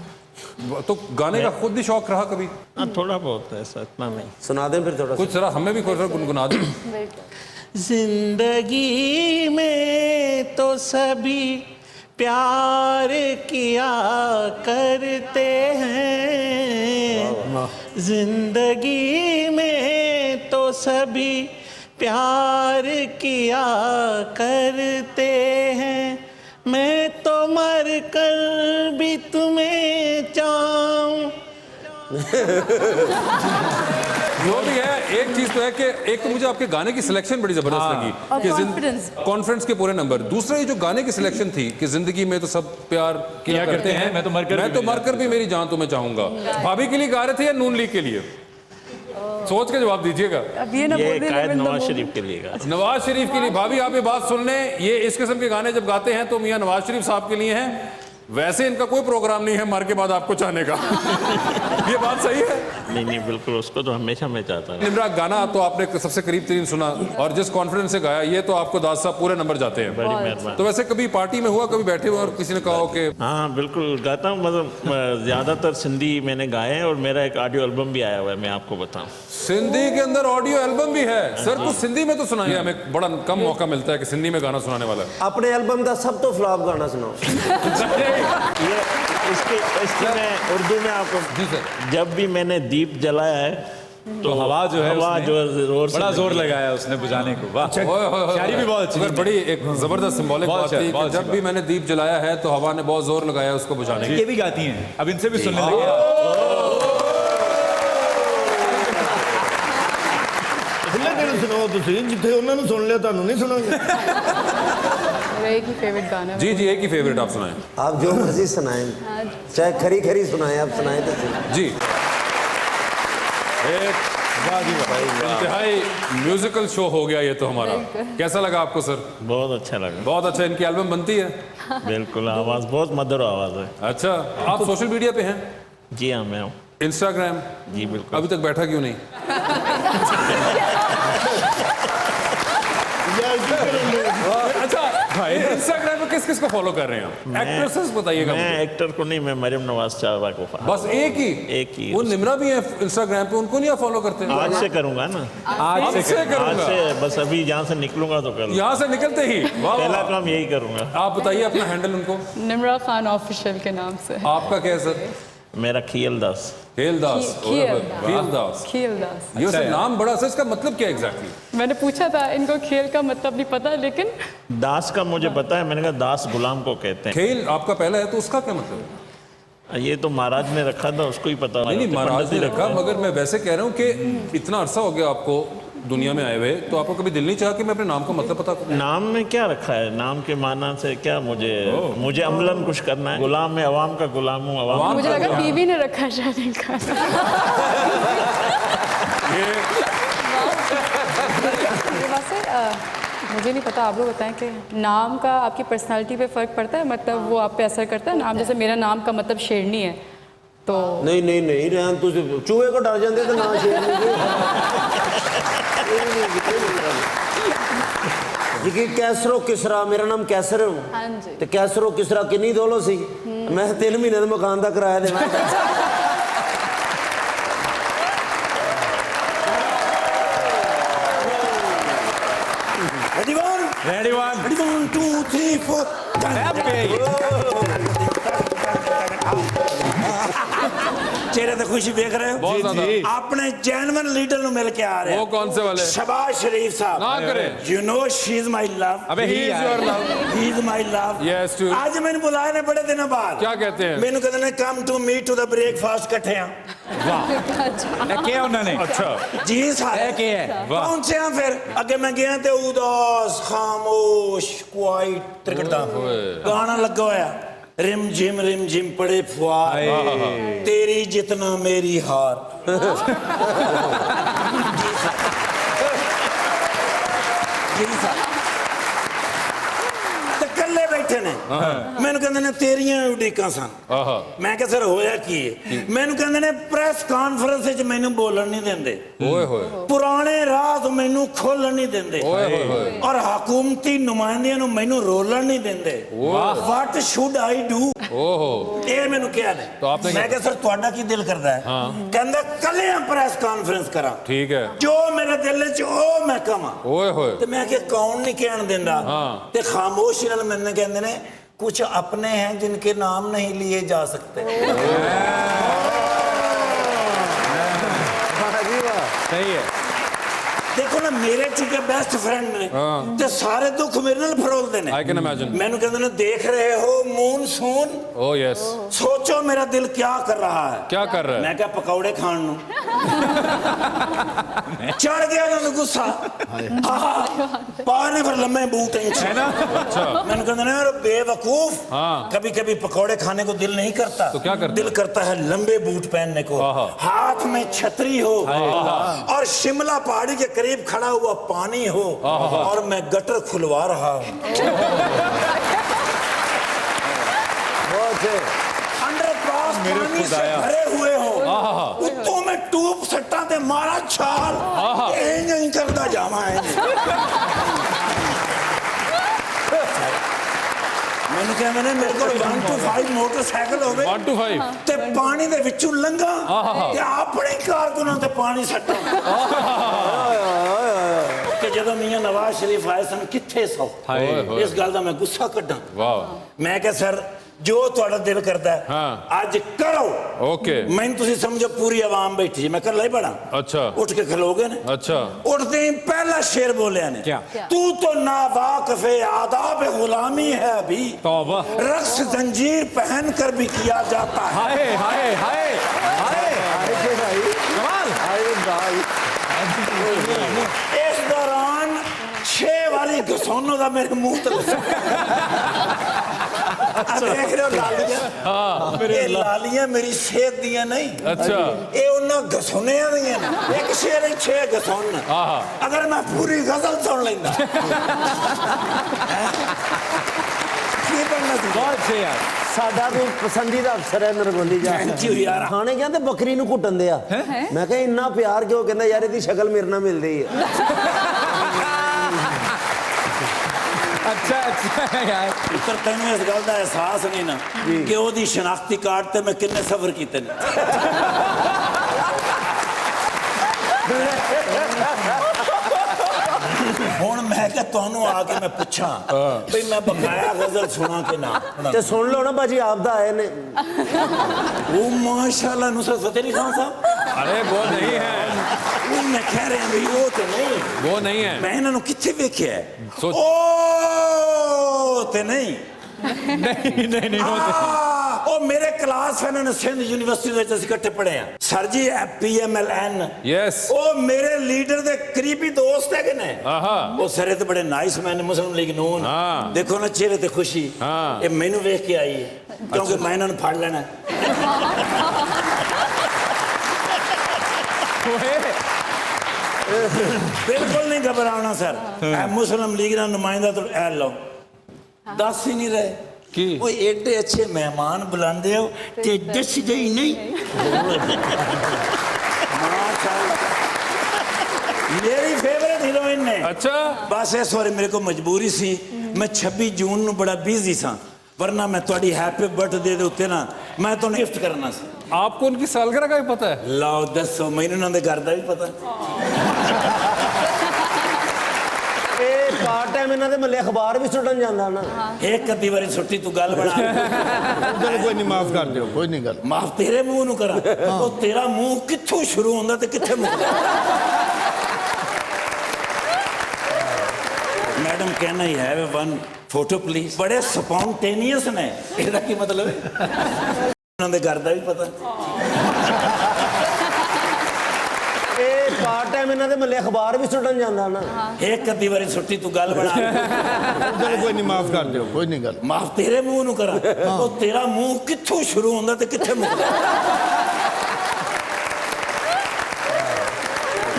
तो गाने का खुद भी शौक रहा कभी? हाँ, थोड़ा बहुत है, ऐसा इतना नहीं। सुना दें फिर थोड़ा कुछ जरा हमें भी कुछ गुनगुना दें। जिंदगी में तो सभी प्यार किया करते हैं, जिंदगी में तो सभी प्यार किया करते हैं, मैं तो मर कर भी तुम्हें चाहूं। जो भी है, एक चीज तो है कि एक तो मुझे आपके गाने की सिलेक्शन बड़ी जबरदस्त लगी और कि confidence। कॉन्फ्रेंस के पूरे नंबर। दूसरा ये जो गाने की सिलेक्शन थी कि जिंदगी में तो सब प्यार किया करते हैं, मैं तो मरकर भी मेरी जान तुम्हें चाहूंगा। भाभी के लिए गा रहे थे या नून लीग के लिए? सोच के जवाब दीजिएगा। अब ये ना ये बोल दे, कायद लेकिन नवाज तो शरीफ के लिए गा। नवाज शरीफ के लिए। भाभी आप ये बात सुन लें, ये इस किस्म के गाने जब गाते हैं तो मियां नवाज शरीफ साहब के लिए हैं। वैसे इनका कोई प्रोग्राम नहीं है मर के बाद आपको चाहने का। ये बात सही है? नहीं नहीं, बिल्कुल, उसको तो हमेशा मैं चाहता हूँ। निम्रा, गाना तो आपने सबसे करीब तरीन सुना और जिस कॉन्फिडेंस से गाया, ये तो आपको दाद साहब पूरे नंबर जाते हैं। बड़ी मेहरबानी। तो वैसे कभी पार्टी में हुआ, कभी बैठे हुए और किसी ने कहा हो कि हाँ बिल्कुल गाता हूँ, मतलब ज़्यादातर सिंधी मैंने गाए हैं, और मेरा एक ऑडियो एल्बम भी आया हुआ है, मैं आपको बताऊँ। सिंधी के अंदर ऑडियो एल्बम भी है? सर कुछ सिंधी में तो सुनाइए, हमें बड़ा कम मौका मिलता है कि सिंधी में गाना सुनाने वाला। अपने एल्बम का सब तो फ्लॉप गाना सुनाओ। ये इसकी मैं उर्दू में आपको, जब भी मैंने दीप जलाया है तो हवा जो है हवा उसने जो जोर से बड़ा जोर लगाया उसने बुझाने को। वाह, शायरी भी बहुत अच्छी। मगर बड़ी एक जबरदस्त सिंबॉलिक बात थी कि जब भी मैंने दीप जलाया है तो हवा ने बहुत जोर लगाया उसको बुझाने ये भी गाती हैं, अब इनसे भी सुनने लगे। खुले दिल सुनाओ तुसी, जिथे उन्होंने सुन लिया ਤੁਹਾਨੂੰ नहीं सुनांगे। मेरा एक ही फेवरेट गाना है। जी जी, एक ही फेवरेट आप सुनाएं। आप जो मर्जी सुनाएं, चाहे खरी खरी सुनाएं, आप सुनाएं तो सही। जी, इंतहाई म्यूजिकल शो हो गया ये तो हमारा। कैसा लगा आपको सर? बहुत अच्छा लगा। बहुत अच्छा। इनकी एल्बम बनती है? बिल्कुल, आवाज़ बहुत मधुर आवाज़ है। अच्छा, आप सोशल मीडिया पे हैं? जी हाँ, मैं हूँ। इंस्टाग्राम? जी बिल्कुल। अभी तक बैठा क्यों नहीं? अच्छा भाई, इंस्टाग्राम पे किस किस को फॉलो कर रहे हैं? एक्ट्रेसेस बताइएगा। मैं एक्टर को नहीं, मैं मरियम नवाज साहबा को बस एक ही? एक ही। वो निम्रा भी है इंस्टाग्राम पे, उनको नहीं आप फॉलो करते? आज से करूंगा ना, आज से आज करूंगा। से बस अभी यहाँ से निकलूंगा तो करूँगा। यहाँ से निकलते ही? वाह, पहला काम यही करूँगा। आप बताइए अपना हैंडल उनको। निम्रा खान ऑफिशियल के नाम से। आपका क्या है सर? मेरा खियल दास। खेल दास। खेल दास। ये सर नाम बड़ा सर, इसका मतलब क्या एग्जैक्टली? मैंने पूछा था इनको खेल का मतलब नहीं पता, लेकिन दास का मुझे पता है। मैंने कहा दास गुलाम को कहते हैं। खेल आपका पहला है तो उसका क्या मतलब है? ये तो महाराज ने रखा था, उसको ही पता। नहीं, महाराज ने रखा, मगर मैं वैसे कह रहा हूँ कि इतना अरसा हो गया आपको दुनिया में आए हुए, तो आपको कभी दिल नहीं चाहा कि मैं अपने नाम का मतलब पता करूं? नाम में क्या रखा है? नाम के माना से क्या मुझे अमलन कुछ करना है? गुलाम में अवाम का गुलाम हूँ। अवाम मुझे लगा बीवी ने रखा है शायद इनका। मुझे नहीं पता, आप लोग बताएं कि नाम का आपकी पर्सनालिटी पे फ़र्क पड़ता है? मतलब वो आप पे असर करता है? नाम, जैसे मेरा नाम का मतलब शेरनी है तो नहीं नहीं नहीं, रहन तुझे चूहे को डर जाते तो ना शेरनी जी। कैसरो किसरा, मेरा नाम कैसर हूँ। हाँ जी। तो कैसरो किसरा किन्नी दौलो सी, मैं 3 महीने का मकान का किराया देना। Ready one. 1 2 3 4 चेहरे ते खुशी देख रहे हो बहुत ज्यादा। अपने जेन्युइन लीडर नु मिल के आ रहे वो कौन से वाले? शहबाज शरीफ साहब ना करे। You know she is my love अबे He is your love. He is my love Yes, too. आज मैंने बुलाया ने बड़े दिनों बाद क्या कहते हैं? मैंने कहते ने come to meet to the breakfast इकट्ठे आ क्या उन्होंने? अच्छा जी सारे के है? पहुंचे हैं फिर अगे मैं गया ते उदास खामोश क्वाइट त्रिकटदा गाना लगा होया रिम झिम पड़े फुआर तेरी जितना मेरी हार जी साहब ते कल्ले बैठे ने मैनू कहंदे ने तेरियां उड़ीकां सन मैं कहा सर होया की है मैनू कहंदे ने प्रेस कॉन्फ्रेंस विच मैनू बोलन नहीं देंदे ओए होए पुराने राज मैनू खोलन नहीं देंदे ओए होए और हकूमती नुमाइंदियां नु मैनू रोलन नहीं देंदे व्हाट शुड आई डू ओहो ਇਹ ਮੈਨੂੰ ਕਿਹਾ ਨੇ तो आपने मैं ਕਿਹਾ ਸਰ ਤੁਹਾਡਾ ਕੀ ਦਿਲ ਕਰਦਾ ਹੈ ਕਹਿੰਦਾ ਕੱਲੇ ਆ ਪ੍ਰੈਸ ਕਾਨਫਰੰਸ ਕਰਾਂ ठीक है ਜੋ ਮੇਰੇ ਦਿਲ ਵਿੱਚ ਉਹ ਮੈਂ ਕਹਾਂ ओए होए ਤੇ ਮੈਂ ਕਿ ਕੌਣ ਨਹੀਂ ਕਹਿਣ ਦਿੰਦਾ ਤੇ ਖਾਮੋਸ਼ੀ ਨਾਲ ਮੈਨੂੰ ਕਹਿੰਦੇ ਨੇ ਕੁਝ ਆਪਣੇ हैं जिनके नाम नहीं लिए जा सकते सही है। देखो ना मेरे चुके बेस्ट फ्रेंड ने ते सारे दुख मेरे नाल फरोलदे ने आई कैन इमेजिन मैनू कहते ने देख रहे हो मूनसून ओ यस सोचो मेरा दिल क्या कर रहा है क्या कर रहा है? मैं क्या पकौड़े खान नू चढ़ गया ना गुस्सा पार ने फिर लम्बे बूट है ना? अच्छा मैंने कहते ना बेवकूफ हाँ। कभी कभी पकौड़े खाने को दिल नहीं करता तो क्या करता दिल करता है लंबे बूट पहनने को आहा। हाथ में छतरी हो और शिमला पहाड़ी के करीब खड़ा हुआ पानी हो और मैं गटर खुलवा रहा हूं अंडर पास पानी से भरे हुए हो उत्तों में टूब सट्टा ते मारा छाल नहीं करता जावा है मैंने कहा मैंने मेरे को 1 to 5 मोटरसाइकिल होवे 1 to 5 ते पानी दे विचों लंघा ते अपने कारकुनां ते पानी सट्टा कि जदों मियां नवाज शरीफ आए सन किथे सो इस गल दा मैं गुस्सा कड्डां वाह मैं कहा सर जो तुहाडा दिल करदा है हाँ। आज करो ओके मैं तुसी समझो पूरी आवाम बैठी है मैं कर लाई बड़ा अच्छा उठ के खलोगे ने अच्छा उठते ही पहला शेर बोले ने क्या? तू तो नावाकिफ़ आदाब गुलामी है अभी तौबा। रक्स जंजीर पहन कर भी किया जाता है हाय हाय हाय हाय कमाल। इस दौरान 6 वाली घसौनों का मेरे मुंह तक देख रहे हो लालियां ये लालियां मेरी सेहत दियां नहीं अच्छा ये उन्ना घसौनियां दियां ने एक शेर 6 घसौन अगर मैं पूरी गजल सुन लेंदा की बनना सी बहुत अच्छे यार। ਸਾਡਾ ਕੋਈ ਪਸੰਦੀਦਾ ਅਫਸਰ ਹੈ ਨਰਗੋਲੀ ਜਾ Thank you ਯਾਰ। ਖਾਣੇ ਕਹਿੰਦੇ ਬੱਕਰੀ ਨੂੰ ਕੁੱਟਣ ਦੇ ਆ ਮੈਂ ਕਿਹਾ ਇੰਨਾ ਪਿਆਰ ਕਿਉਂ ਕਹਿੰਦਾ ਯਾਰ ਇਹਦੀ ਸ਼ਕਲ ਮੇਰੇ ਨਾਲ ਮਿਲਦੀ ਹੈ अच्छा अच्छा है यार। ਪੁੱਤਰ ਤੈਨੂੰ ਇਸ ਗੱਲ ਦਾ ਅਹਿਸਾਸ ਨਹੀਂ ਨਾ ਕਿ ਉਹਦੀ ਸ਼ਨਾਖਤੀ ਕਾਰਡ ਤੇ ਮੈਂ ਕਿੰਨੇ ਸਫ਼ਰ ਕੀਤੇ ਨੇ ਹੁਣ ਮੈਂ ਕਿਹਾ ਤੁਹਾਨੂੰ ਆ ਕੇ ਮੈਂ ਪੁੱਛਾਂ ਵੀ ਮੈਂ ਬਕਾਇਆ ਗਜ਼ਲ ਸੁਣਾ ਕਿ ਨਾ ਤੇ ਸੁਣ ਲਓ ਨਾ ਬਾਜੀ ਆਪ ਦਾ ਆਏ ਨੇ ਉਹ ਮਾਸ਼ਾਅੱਲਾ ਨੁਸਰਤ ਫਤਿਹ ਅਲੀ ਖਾਨ ਸਾਹਿਬ अरे वो नहीं है ਉਹ ਮੈਂ ਕਹਿ ਰਿਹਾ ਵੀ ਉਹ ਤੇ ਨਹੀਂ वो नहीं है ਮੈਂ ਇਹਨਾਂ ਨੂੰ ਕਿੱਥੇ ਵੇਖਿਆ ਸੋਚ- ਉਹ ਤੇ ਨਹੀਂ नहीं नहीं नहीं होते। ਉਹ ਮੇਰੇ ਕਲਾਸ ਫੈਨ ਨੇ ਸਿੰਧ ਯੂਨੀਵਰਸਿਟੀ ਦੇ ਵਿੱਚ ਅਸੀਂ ਇਕੱਠੇ ਪੜ੍ਹੇ ਆ ਸਰ ਜੀ PMLN यस ਉਹ ਮੇਰੇ ਲੀਡਰ ਦੇ ਕਰੀਬੀ ਦੋਸਤ ਹੈਗੇ ਨੇ आहा ਉਹ ਸਾਰੇ ਤੇ ਬੜੇ ਨਾਈਸ ਮੈਨ ਮੁਸਲਿਮ ਲੀਗ ਨੂਨ ਹਾਂ। ਦੇਖੋ ਨਾ ਚਿਹਰੇ ਤੇ ਖੁਸ਼ੀ ਹਾਂ। ਇਹ ਮੈਨੂੰ ਵੇਖ ਕੇ ਆਈ ਹੈ ਕਿਉਂਕਿ ਮੈਂ ਇਹਨਾਂ ਨੂੰ ਫੜ ਲੈਣਾ ਬਿਲਕੁਲ ਨਹੀਂ ਘਬਰਾਉਣਾ ਸਰ ਇਹ ਮੁਸਲਿਮ ਲੀਗ ਦਾ ਨੁਮਾਇੰਦਾ ਤੋਂ ਐ ਲਓ ਦੱਸ ਹੀ ਨਹੀਂ ਰਹੇ की ਉਹ ਏਡੇ ਅੱਛੇ ਮਹਿਮਾਨ ਬੁਲਾਉਂਦੇ ਹੋ ਤੇ ਦੱਸਦੇ ਹੀ ਨਹੀਂ ਮਾਸ਼ਾਅੱਲਾ ਮੇਰੀ ਫੇਵਰਿਟ ਹੀਰੋਇਨ ਨੇ अच्छा ਬਸ ਇਸ ਵਾਰੀ ਮੇਰੇ ਕੋ ਮਜਬੂਰੀ ਸੀ ਮੈਂ 26 ਜੂਨ ਨੂੰ ਬੜਾ ਬਿਜ਼ੀ ਸਾਂ ਵਰਨਾ ਮੈਂ ਤੁਹਾਡੀ ਹੈਪੀ ਬਰਥਡੇ ਦੇ ਉੱਤੇ ਨਾ ਮੈਂ ਤੁਹਾਨੂੰ ਗਿਫਟ ਕਰਨਾ ਸੀ आपको उनकी सालगिरह का भी पता है ਲਓ ਦੱਸੋ ਮੈਨੂੰ ਉਹਨਾਂ ਦੇ ਘਰ ਦਾ ਵੀ ਪਤਾ ਇਹ ਪਾਰਟ टाइम इन्हां दे महल्ले अखबार भी सुटन जांदा ना। एक अद्धी बारी छुट्टी तू गल बना चलो कोई नहीं, माफ कर दियो, कोई नहीं गल। माफ तेरे मुंह नू करा, तो तेरा मुंह कित्थों शुरू होंदा ते कित्थे मुकदा? Madam can I have one photo please? बड़े स्पॉन्टेनियस ने, ਇਹਦਾ ਕੀ मतलब है? ਉਹਨਾਂ ਦੇ ਘਰ ਦਾ ਵੀ ਪਤਾ। ਇਹ ਪਾਰਟ ਟਾਈਮ ਇਹਨਾਂ ਦੇ ਮਹੱਲੇ ਅਖਬਾਰ ਵੀ ਸੁਟਣ ਜਾਂਦਾ ਨਾ। ਇੱਕ ਅੱਧੀ ਵਾਰੀ ਛੁੱਟੀ ਤੂੰ ਗੱਲ ਬਣਾ चलो कोई नहीं, माफ कर दियो, कोई नहीं गल। ਮਾਫ ਤੇਰੇ ਮੂੰਹ ਨੂੰ ਕਰਾ, तो तेरा मुंह कित्थों शुरू होंदा ते कित्थे मुकदा?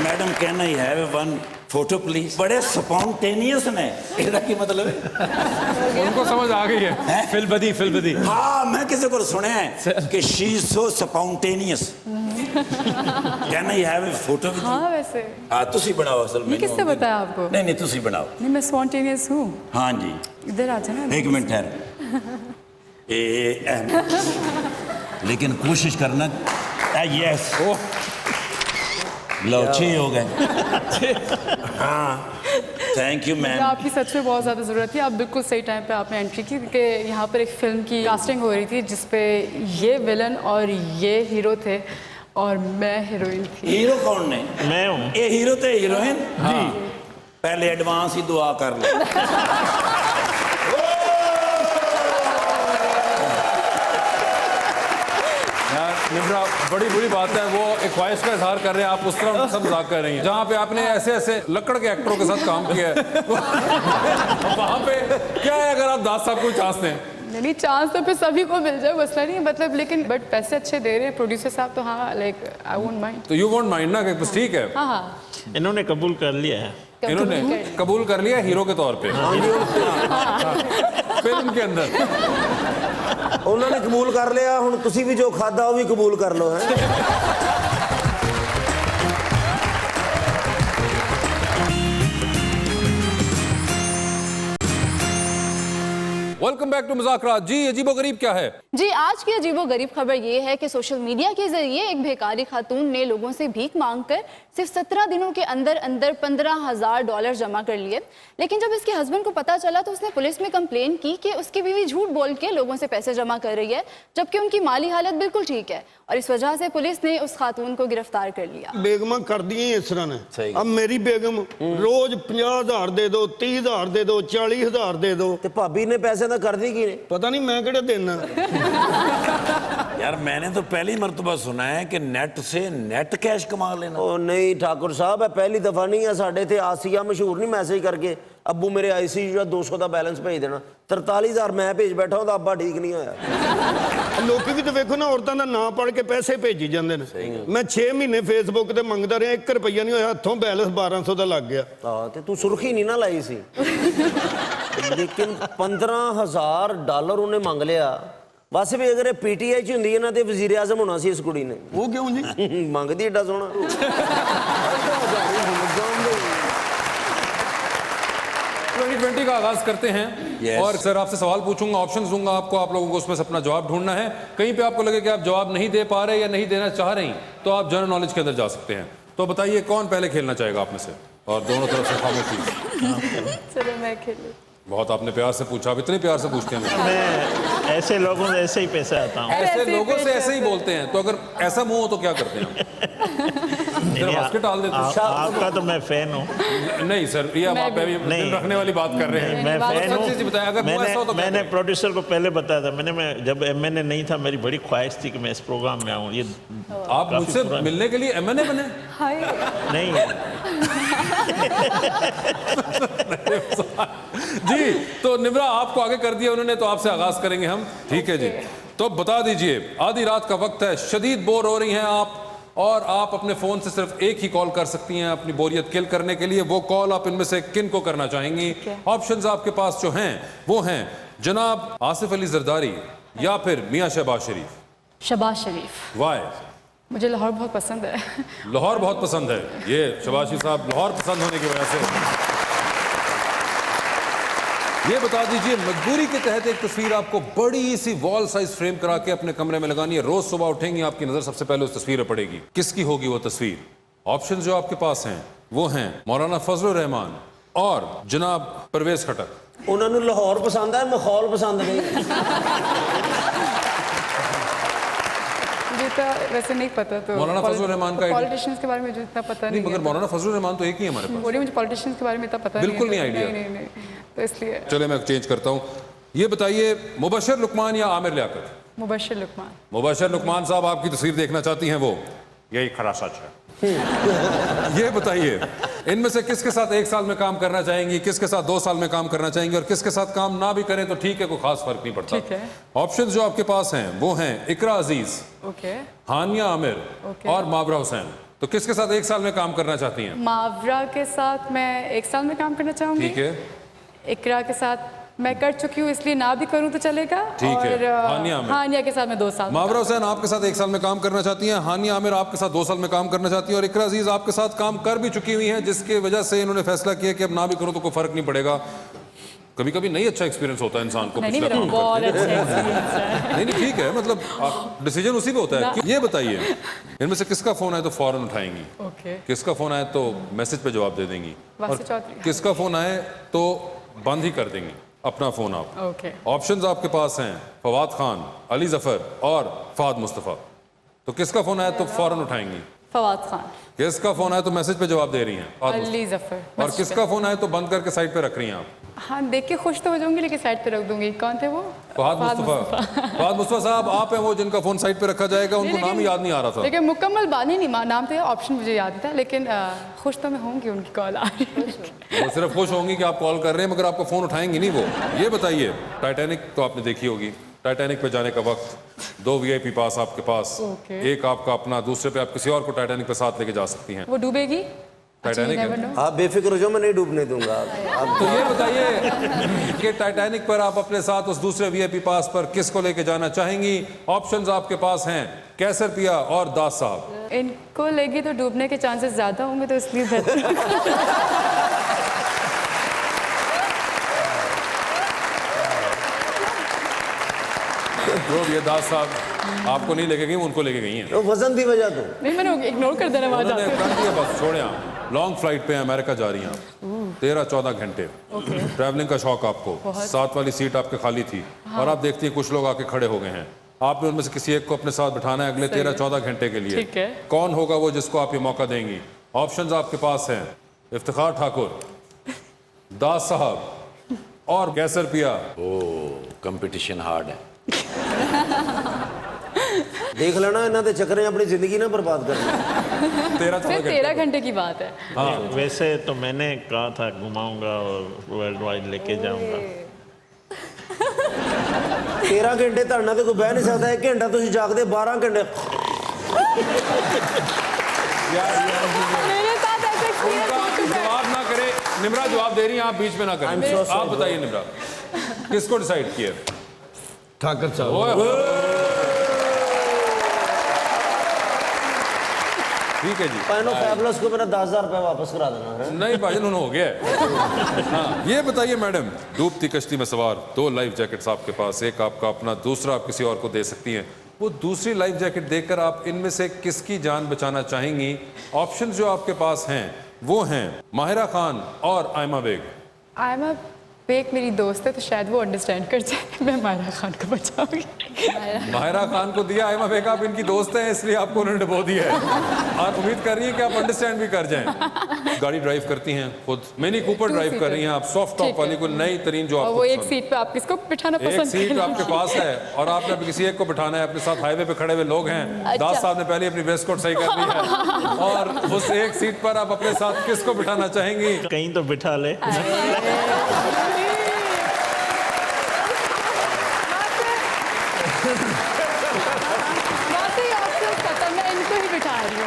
Madam can I have one photo please? बड़े स्पॉन्टेनियस ने, ਇਹਦਾ ਕੀ मतलब है? उनको समझ आ गई है। फिल्बदी हाँ, मैं किसी को सुना है कि she is so spontaneous. Can I have a photo? हाँ वैसे हाँ, तुसी बनाओ असल में। ये किसने बताया आपको? नहीं नहीं, तुसी बनाओ। नहीं मैं स्पॉन्टेनियस हूँ। हाँ जी, इधर आ जाना। एक मिनट ठहर। लेकिन कोशिश करना। यस, लो 6 हो गए। हाँ, थैंक यू मैम। आपकी सच में बहुत ज़्यादा ज़रूरत थी। आप बिल्कुल सही टाइम पे आपने एंट्री की, क्योंकि यहाँ पर एक फ़िल्म की कास्टिंग हो रही थी जिसपे ये विलन और ये हीरो थे और मैं हीरोइन थी। हीरो कौन ने? मैं हूँ। ये हीरो ते हीरोइन? जी। पहले एडवांस ही दुआ कर ले। निम्रा, बड़ी बुरी बात है, वो एक ख्वाहिश का इजहार कर रहे हैं, आप उस तरह उनका मजाक कर रही हैं। जहाँ पे आपने ऐसे ऐसे लकड़ के एक्टरों के साथ काम किया है वहाँ पे क्या है, अगर आप दास साहब को चांस दें? नहीं, चांस तो फिर सभी को मिल जाए, मसला नहीं है, मतलब, लेकिन बट पैसे अच्छे दे रहे हैं प्रोड्यूसर साहब, तो हाँ, लाइक आई वोंट माइंड। तो यू वोंट माइंड ना, कि बस ठीक है। हाँ हाँ, इन्होंने कबूल कर लिया है। इन्होंने कबूल कर लिया हीरो के तौर पे फिल्म के अंदर। उन्होंने कबूल कर लिया, हुण तुसी भी जो खादा वो भी कबूल कर लो है। Welcome back to Muzakarat. जी, अजीबोगरीब क्या है? जी, आज की अजीबोगरीब खबर ये है कि सोशल मीडिया के जरिए एक बेकारी खातून ने लोगों से भीख मांगकर सिर्फ 17 दिनों के अंदर अंदर $15,000 जमा कर लिए। लेकिन जब इसके हस्बैंड को पता चला तो उसने पुलिस में कंप्लेन की कि उसकी बीवी झूठ बोल के लोगों से पैसे जमा कर रही है, जबकि उनकी माली हालत बिल्कुल ठीक है। और इस वजह से पुलिस ने उस खातून को गिरफ्तार कर लिया। बेगम कर दी इस तरह ने। अब मेरी बेगम रोज 50,000 दे दो, 30,000 दे दो, 40,000 दे दो। ते भाभी ने पैसे दा कर दी की ने? पता नहीं मैं केड़े देना। यार, मैंने तो पहली मर्तबा सुना है कि नेट से नेट कैश कमा लेना। ओ नहीं ठाकुर साहब, है पहली दफा नहीं है। साडे थे आसिया मशहूर नहीं मैसेज करके अब्बू मेरे आईसीयू 200 का बैलेंस भेज देना। 43,000 मैं भेज बैठा हूं, अब्बा ठीक नहीं होया। लोग भी तो देखो ना, औरतों का नाम पढ़ के पैसे भेजी जाते हैं। मैं 6 महीने फेसबुक ते मंगदा रहा, 1 रुपया नहीं होया, हथों बैलेंस 1200 का लग गया। हाँ, ते तू सुर्खी नहीं ना लाई सी। लेकिन $15,000 उन्हें मंग लिया। बस भी अगर पीटीआई च हुंदी ना ते वजीर आजम होना सी इस कुड़ी ने। वो क्यों जी? मंगदी एडा सोना। ट्वेंटी का आगाज करते हैं। Yes. और सर आपसे सवाल पूछूंगा, ऑप्शंस दूंगा आपको, आप लोगों को उसमें से अपना जवाब ढूंढना है। कहीं पे आपको लगे कि आप जवाब नहीं दे पा रहे या नहीं देना चाह रही, तो आप जनरल नॉलेज के अंदर जा सकते हैं। तो बताइए कौन पहले खेलना चाहेगा आप में से? और दोनों तरफ से खामोशी। चलो मैं खेलूं। बहुत आपने प्यार से पूछा, आप इतने प्यार से पूछते हैं। मैं ऐसे लोगों से ऐसे ही पैसे आता हूँ। ऐसे लोगों से ऐसे ही बोलते हैं, तो अगर ऐसा मुंह हो तो क्या करते हैं? हंस के टाल देते हैं। आपका तो मैं फैन हूँ। नहीं सर, ये आप दिल रखने वाली बात कर रहे हैं। मैं फैन हूँ। सच्ची बताया, अगर मुंह ऐसा हो तो क्या मैंने करें? प्रोड्यूसर को पहले बताया था। जब एमएनए नहीं था, मेरी बड़ी ख्वाहिश थी कि मैं इस प्रोग्राम में आऊँ। ये आप मुझसे मिलने के लिए एमएनए बने? हाय, नहीं जी, तो निम्रा आपको आगे कर दिया उन्होंने, तो आपसे आगाज करेंगे हम। ठीक है जी, तो बता दीजिए, आधी रात का वक्त है, शदीद बोर हो रही हैं आप, और आप अपने फोन से सिर्फ एक ही कॉल कर सकती हैं अपनी बोरियत किल करने के लिए। वो कॉल आप इनमें से किन को करना चाहेंगी? ऑप्शंस आपके पास जो हैं वो हैं जनाब आसिफ अली जरदारी या फिर मियां शहबाज शरीफ। शहबाज शरीफ। वाई? मुझे लाहौर बहुत पसंद है। लाहौर बहुत पसंद है। ये शहबाज शरीफ साहब लाहौर पसंद होने की वजह से। ये बता दीजिए, मजबूरी के तहत एक तस्वीर आपको बड़ी सी वॉल साइज फ्रेम करा के अपने कमरे में लगानी है। रोज सुबह उठेंगी, आपकी नजर सबसे पहले उस तस्वीर पर पड़ेगी। किसकी होगी वो तस्वीर? ऑप्शन जो आपके पास हैं वो हैं मौलाना फजलुर रहमान और जनाब परवेज खटक। उन्होंने लाहौर पसंद है, माहौल पसंद नहीं। मुझे तो वैसे नहीं पता, तो मौलाना फजलुर रहमान का पॉलिटिशियंस के बारे में मुझे इतना पता नहीं मगर मौलाना फजलुर रहमान तो एक ही है हमारे पास। बोलिए, मुझे पॉलिटिशियंस के बारे में इतना पता बिल्कुल नहीं नहीं है, आइडिया। नहीं, तो इसलिए चले मैं चेंज करता हूँ। ये बताइए, मुबशर लुकमान या आमिर लियाकत? मुबशर लुकमान। मुबशर लुकमान साहब आपकी तस्वीर देखना चाहती हैं वो, यही खरा सच है। ये बताइए, इनमें से किसके साथ 1 साल में काम करना चाहेंगी, किसके साथ 2 साल में काम करना चाहेंगी, और किसके साथ काम ना भी करें तो ठीक है, कोई खास फर्क नहीं पड़ता। ठीक है। ऑप्शंस जो आपके पास हैं वो हैं इकरा अजीज, ओके, हानिया आमिर और मावरा हुसैन। तो किसके साथ 1 साल में काम करना चाहती हैं? मावरा के साथ मैं 1 साल में काम करना चाहूँगी। ठीक है। इकरा के साथ मैं कर चुकी हूँ, इसलिए ना भी करूँ तो चलेगा। ठीक है। और हानिया के साथ मैं 2 साल। मावरा हुसैन आपके साथ 1 साल में काम करना चाहती हैं, हानिया आमिर आपके साथ 2 साल में काम करना चाहती है, और इकरा अजीज आपके साथ काम कर भी चुकी हुई हैं, जिसकी वजह से इन्होंने फैसला किया कि अब ना भी करो तो कोई फर्क नहीं पड़ेगा। कभी कभी नहीं अच्छा एक्सपीरियंस होता है इंसान को। नहीं, मेरा बहुत अच्छा एक्सपीरियंस है। नहीं ठीक है, मतलब डिसीजन उसी पे होता है। ये बताइए, इनमें से किसका फोन आए तो फौरन उठाएंगी, ओके, किसका फोन आए तो मैसेज पे जवाब दे देंगी, और वासी चौधरी। किसका फोन आए तो बंद ही कर देंगी अपना फोन आप? ओके। ऑप्शंस आपके पास हैं फवाद खान, अली जफर और फहद मुस्तफा। तो किसका फोन आए तो फौरन उठाएंगी? फवाद खान। किसका फोन आए तो मैसेज पे जवाब दे रही हैं? फहद अली मुस्तफा। जफर। और किसका फोन आए तो बंद करके साइड पे रख रही हैं आप? हाँ, देख के खुश तो हो जाऊंगी, लेकिन साइड पे रख दूंगी। कौन थे वो? फहद मुस्तफा। फहद मुस्तफा साहब आप हैं वो जिनका फोन साइड पे रखा जाएगा, उनको नाम याद नहीं आ रहा था। लेकिन मुकम्मल बात नहीं, नाम तो ऑप्शन मुझे याद था, लेकिन खुश तो मैं होंगी, उनकी कॉल आ रही है। वो सिर्फ खुश होंगी कि आप कॉल कर रहे हैं, मगर आपका फोन उठाएंगी नहीं वो। ये बताइए, टाइटैनिक तो आपने देखी होगी, टाइटैनिक पे जाने का वक्त 2 VIP पास आपके पास, एक आपका अपना, दूसरे पे आप किसी और को टाइटैनिक पे साथ लेके जा सकती हैं। वो डूबेगी? टाइटैनिक है। आप बेफिक्र हो जाओ, मैं नहीं डूबने दूंगा। तो ये बताइए कि टाइटैनिक पर आप अपने साथ उस दूसरे VIP पास पर किसको लेके जाना चाहेंगी? ऑप्शंस आपके पास हैं कैसर पिया और दास साहब। इनको लेगी तो डूबने के चांसेस ज्यादा होंगे, तो इसलिए बेहतर। जो भी है, दास साहब आपको नहीं लेके गई, उनको लेके गई हैं। तो वजन भी वजह दो। नहीं, मैंने इग्नोर कर देना वहां उन्होंने जाके। कर दिया, बस छोड़े आप। लॉन्ग फ्लाइट पे अमेरिका जा रही हैं आप, 13-14 घंटे ट्रैवलिंग का शौक आपको, 7 वाली सीट आपके खाली थी, और आप देखती हैं कुछ लोग आके खड़े हो गए हैं। आपने उनमें से किसी एक को अपने साथ बिठाना है अगले 13-14 घंटे के लिए। ठीक है। कौन होगा वो जिसको आप ये मौका देंगी? ऑप्शंस आपके पास हैं इफ्तिखार ठाकुर, दास साहब और कैसर पिया। कंपटीशन हार्ड है। देख लेना, इन्हों के चक्कर अपनी जिंदगी ना बर्बाद करना। 13 घंटे की बात है। हाँ, वैसे तो मैंने कहा था घुमाऊंगा और वर्ल्ड वाइड लेके जाऊंगा। 13 घंटे धरना तो कोई बह नहीं सकता, 1 घंटा तुम जागते 12 घंटे। मेरे साथ ऐसा एक्सपीरियंस। जवाब ना करे, निम्रा जवाब दे रही हैं, आप बीच में ना करें। आप बताइए निम्रा, किसको डिसाइड किया? ठाकर साहब। ठीक है जी। पाइनो फैबुलस को मेरा 10,000 रुपये वापस करा देना है। नहीं भाईजान, उन्होंने हो गया है। हाँ, ये बताइए मैडम, डूबती कश्ती में सवार 2 लाइफ जैकेट्स आपके पास, एक आपका अपना, दूसरा आप किसी और को दे सकती हैं। वो दूसरी लाइफ जैकेट देकर आप इनमें से किसकी जान बचाना चाहेंगी? ऑप्शन जो आपके पास हैं वो हैं माहिरा खान और आयमा बेग। आयमा बेग मेरी दोस्त है, तो शायद वो अंडरस्टैंड कर जाए। मैं माहिरा खान को बचाऊंगी। माहिरा खान को दिया, आयमा बेग आप इनकी दोस्त हैं इसलिए आपको उन्होंने डुबो दिया है, और उम्मीद कर रही है कि आप अंडरस्टैंड भी कर जाएं। गाड़ी ड्राइव करती हैं खुद, मिनी कूपर ड्राइव कर रही हैं आप, सॉफ्ट टॉप वाली को नई तरीन जो और आपको वो एक पसंद। सीट पे आप किसको बिठाना एक पसंद सीट करेंगे? आपके पास है और आपने अभी किसी एक को बिठाना है अपने साथ। हाईवे पे खड़े हुए लोग हैं, अच्छा। दास साहब ने पहले अपनी वेस्ट कोट सही कर ली है, और उस एक सीट पर आप अपने साथ किसको बिठाना चाहेंगी? कहीं तो बिठा ले।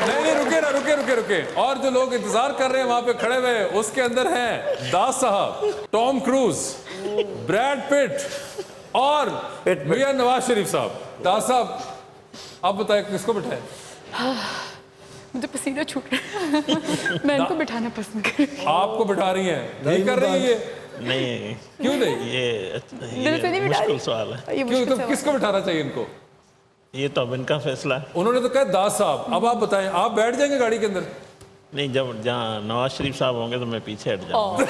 नहीं, रुके। और जो लोग इंतजार कर रहे हैं वहां पे खड़े हुए, उसके अंदर हैं दास साहब, टॉम क्रूज, ब्रैड पिट और मियां नवाज शरीफ साहब। दास साहब आप बताएं किसको बिठाएं? मुझे पसीना छूट रहा है। मैं इनको बिठाना पसंद करूंगी। आपको बिठा रही हैं? नहीं कर रही है ये? नहीं। क्यों नहीं? ये दिल से नहीं बिठा रही। मुश्किल सवाल है। ये क्यों? मुश्किल तो सवाल। किसको बिठाना चाहिए इनको? ये तो अब इनका फैसला है। उन्होंने तो कहा दास साहब। अब आप बताएं, आप बैठ जाएंगे गाड़ी के अंदर? नहीं, जब जहाँ नवाज शरीफ साहब होंगे तो मैं पीछे हट जाऊंगा।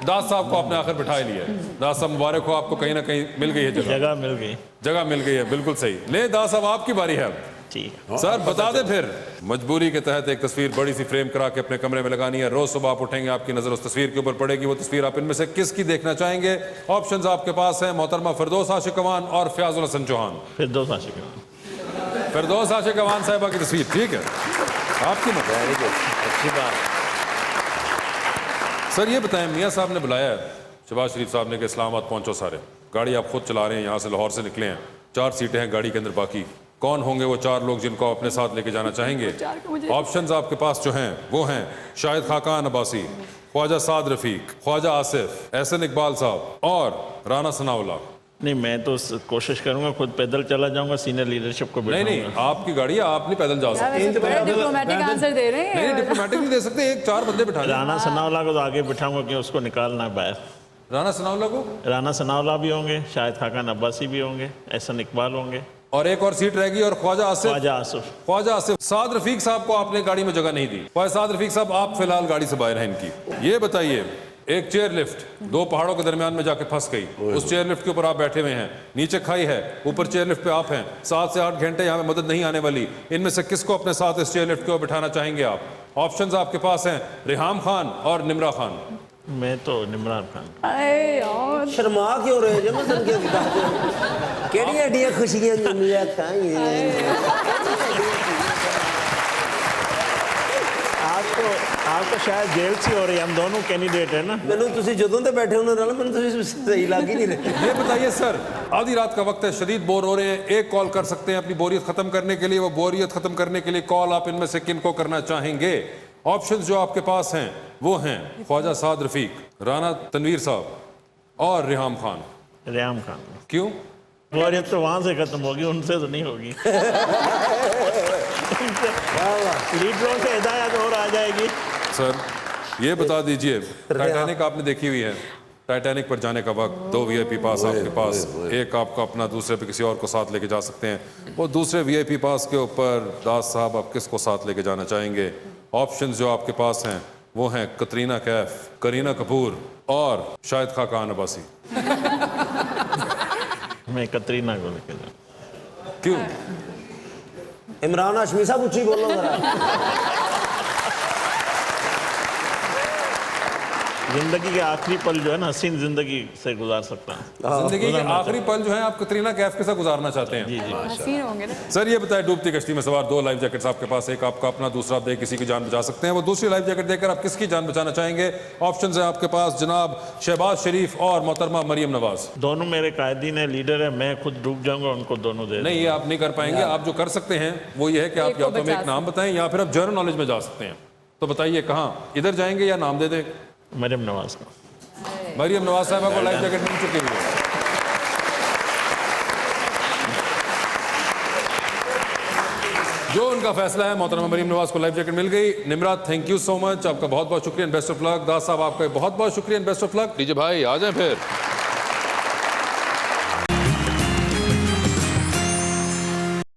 दास साहब को आपने आखिर बिठा ही लिया है। दास साहब मुबारक हो, आपको कहीं ना कहीं मिल गई है जगह मिल गई। जगह मिल गई है, बिल्कुल सही। ले दास साहब आपकी बारी है अब। ठीक है सर बता दे फिर, मजबूरी के तहत एक तस्वीर बड़ी सी फ्रेम करा के अपने कमरे में लगानी है। रोज सुबह आप उठेंगे, आपकी नजर उस तस्वीर के ऊपर पड़ेगी। वो तस्वीर आप इनमें से किसकी देखना चाहेंगे? ऑप्शंस आपके पास हैं, मोहतरमा फिरदौस आशिक अवान और फयाजुल हसन चौहान। फिरदौस आशिक अवान। फिरदौस आशिक अवान साहिबा की तस्वीर, ठीक है, आपकी मत। अच्छी बात। सर ये बताएं, मियाँ साहब ने बुलाया है शहबाज शरीफ साहब ने कि इस्लामाबाद पहुंचो सारे, गाड़ी आप खुद चला रहे हैं, यहाँ से लाहौर से निकले हैं, 4 सीटें हैं गाड़ी के अंदर बाकी। कौन होंगे वो 4 लोग जिनको आप अपने साथ लेके जाना चाहेंगे? ऑप्शंस आपके पास जो हैं वो हैं शाहिद खाकान अब्बासी, ख्वाजा साद रफीक, ख्वाजा आसिफ, एहसन इकबाल साहब और राना सनाउल्लाह। नहीं, मैं तो कोशिश करूंगा खुद पैदल चला जाऊंगा, सीनियर लीडरशिप को नहीं नहीं, आपकी गाड़ी है, आप नहीं पैदल जा सकते। डिप्लोमेटिक आंसर दे रहे हैं। नहीं डिप्लोमेटिक नहीं दे सकते, 1-4 बंदे बिठा दें। राना सनाउल्लाह को तो आगे बिठाऊंगा कि उसको निकालना है बाहर। राना सनाउल्लाह को? राना सनाउल्लाह भी होंगे, शाहिद खाकान अब्बासी भी होंगे, एहसन इकबाल होंगे और एक और सीट रहेगी और ख्वाजा आसिफ। ख्वाजा आसिफ। साद रफीक साहब को आपने गाड़ी में जगह नहीं दी। ख्वाजा साद रफीक साहब आप फिलहाल गाड़ी से बाहर हैं इनकी। ये बताइए, एक चेयर लिफ्ट 2 पहाड़ों के दरमियान में जाके फंस गई, उस चेयर लिफ्ट के ऊपर आप बैठे हुए हैं, नीचे खाई है, ऊपर चेयर लिफ्ट पे आप हैं, 7 से 8 घंटे यहाँ में मदद नहीं आने वाली। इनमें से किसको अपने साथ इस चेयर लिफ्ट के ऊपर बिठाना चाहेंगे आप? ऑप्शंस आपके पास हैं, रिहाम खान और निमरा खान। मैं तो निमरान खान। शर्मा क्यों रहे जब केड़ी एडियां खुशियां दुनिया आपको शायद जेल से हो रही है, हम दोनों कैंडिडेट है ना। मैंने तुसी जदों ते बैठे होने नाल मैंने तुसी सही लग ही नहीं रहे। ये बताइए सर, आधी रात का वक्त है, शदीद बोर हो रहे हैं, एक कॉल कर सकते हैं अपनी बोरियत खत्म करने के लिए। वो बोरियत खत्म करने के लिए कॉल आप इनमें से किनको करना चाहेंगे? ऑप्शंस जो आपके पास हैं वो हैं ख्वाजा साद रफीक, राना तनवीर साहब और रिहाम खान। रिहाम खान। क्यों? बोरियत तो वहां से खत्म होगी, उनसे तो नहीं होगी। लीडरों से हिदायत और आ जाएगी। सर ये बता दीजिए, टाइटैनिक आपने देखी हुई है, टाइटैनिक पर जाने का वक्त 2 VIP पास आपके पास, एक आपका अपना, दूसरे पे किसी और को साथ लेके जा सकते हैं। वो दूसरे VIP पास के ऊपर दास साहब आप किसको साथ लेके जाना चाहेंगे? ऑप्शंस जो आपके पास हैं वो हैं कतरीना कैफ, करीना कपूर और शाहिद खाकान अब्बासी। मैं कतरीना को लेके जाऊँ। क्यों? इमरान हाशमी साहब ऊंची बोलो जरा। जिंदगी के आखिरी पल जो है ना, हसीन जिंदगी से गुजार सकता हूँ। जिंदगी के आखिरी पल जो है आप कतरीना कैफ के साथ गुजारना चाहते हैं? जी जी। हसीन होंगे ना। सर ये बताएं, डूबती कश्ती में सवार 2 लाइफ जैकेट्स आपके पास, एक आपका अपना, दूसरा आप दे किसी की जान बचा सकते हैं। वो दूसरी लाइफ जैकेट देकर आप किसकी जान बचाना चाहेंगे? ऑप्शंस हैं आपके पास जनाब शहबाज शरीफ और मोहतरमा मरियम नवाज। दोनों मेरे कायदीन है, लीडर है, मैं खुद डूब जाऊंगा, उनको दोनों दे। नहीं, ये आप नहीं कर पाएंगे। आप जो कर सकते हैं वो ये है कि आप या तो हमें एक नाम बताएं या फिर आप जनरल नॉलेज में जा सकते हैं। तो बताइए कहाँ, इधर जाएंगे या नाम दे दें? मरियम नवाज का। मरियम नवाज साहबा को लाइफ जैकेट मिल चुकी है। जो उनका फैसला है, मोहतरमा मरियम नवाज को लाइफ जैकेट मिल गई। निमरात, थैंक यू सो मच, आपका बहुत बहुत शुक्रिया, बेस्ट ऑफ लक। दास साहब आपका बहुत बहुत शुक्रिया, बेस्ट ऑफ लक। डीजे भाई आ जाए फिर।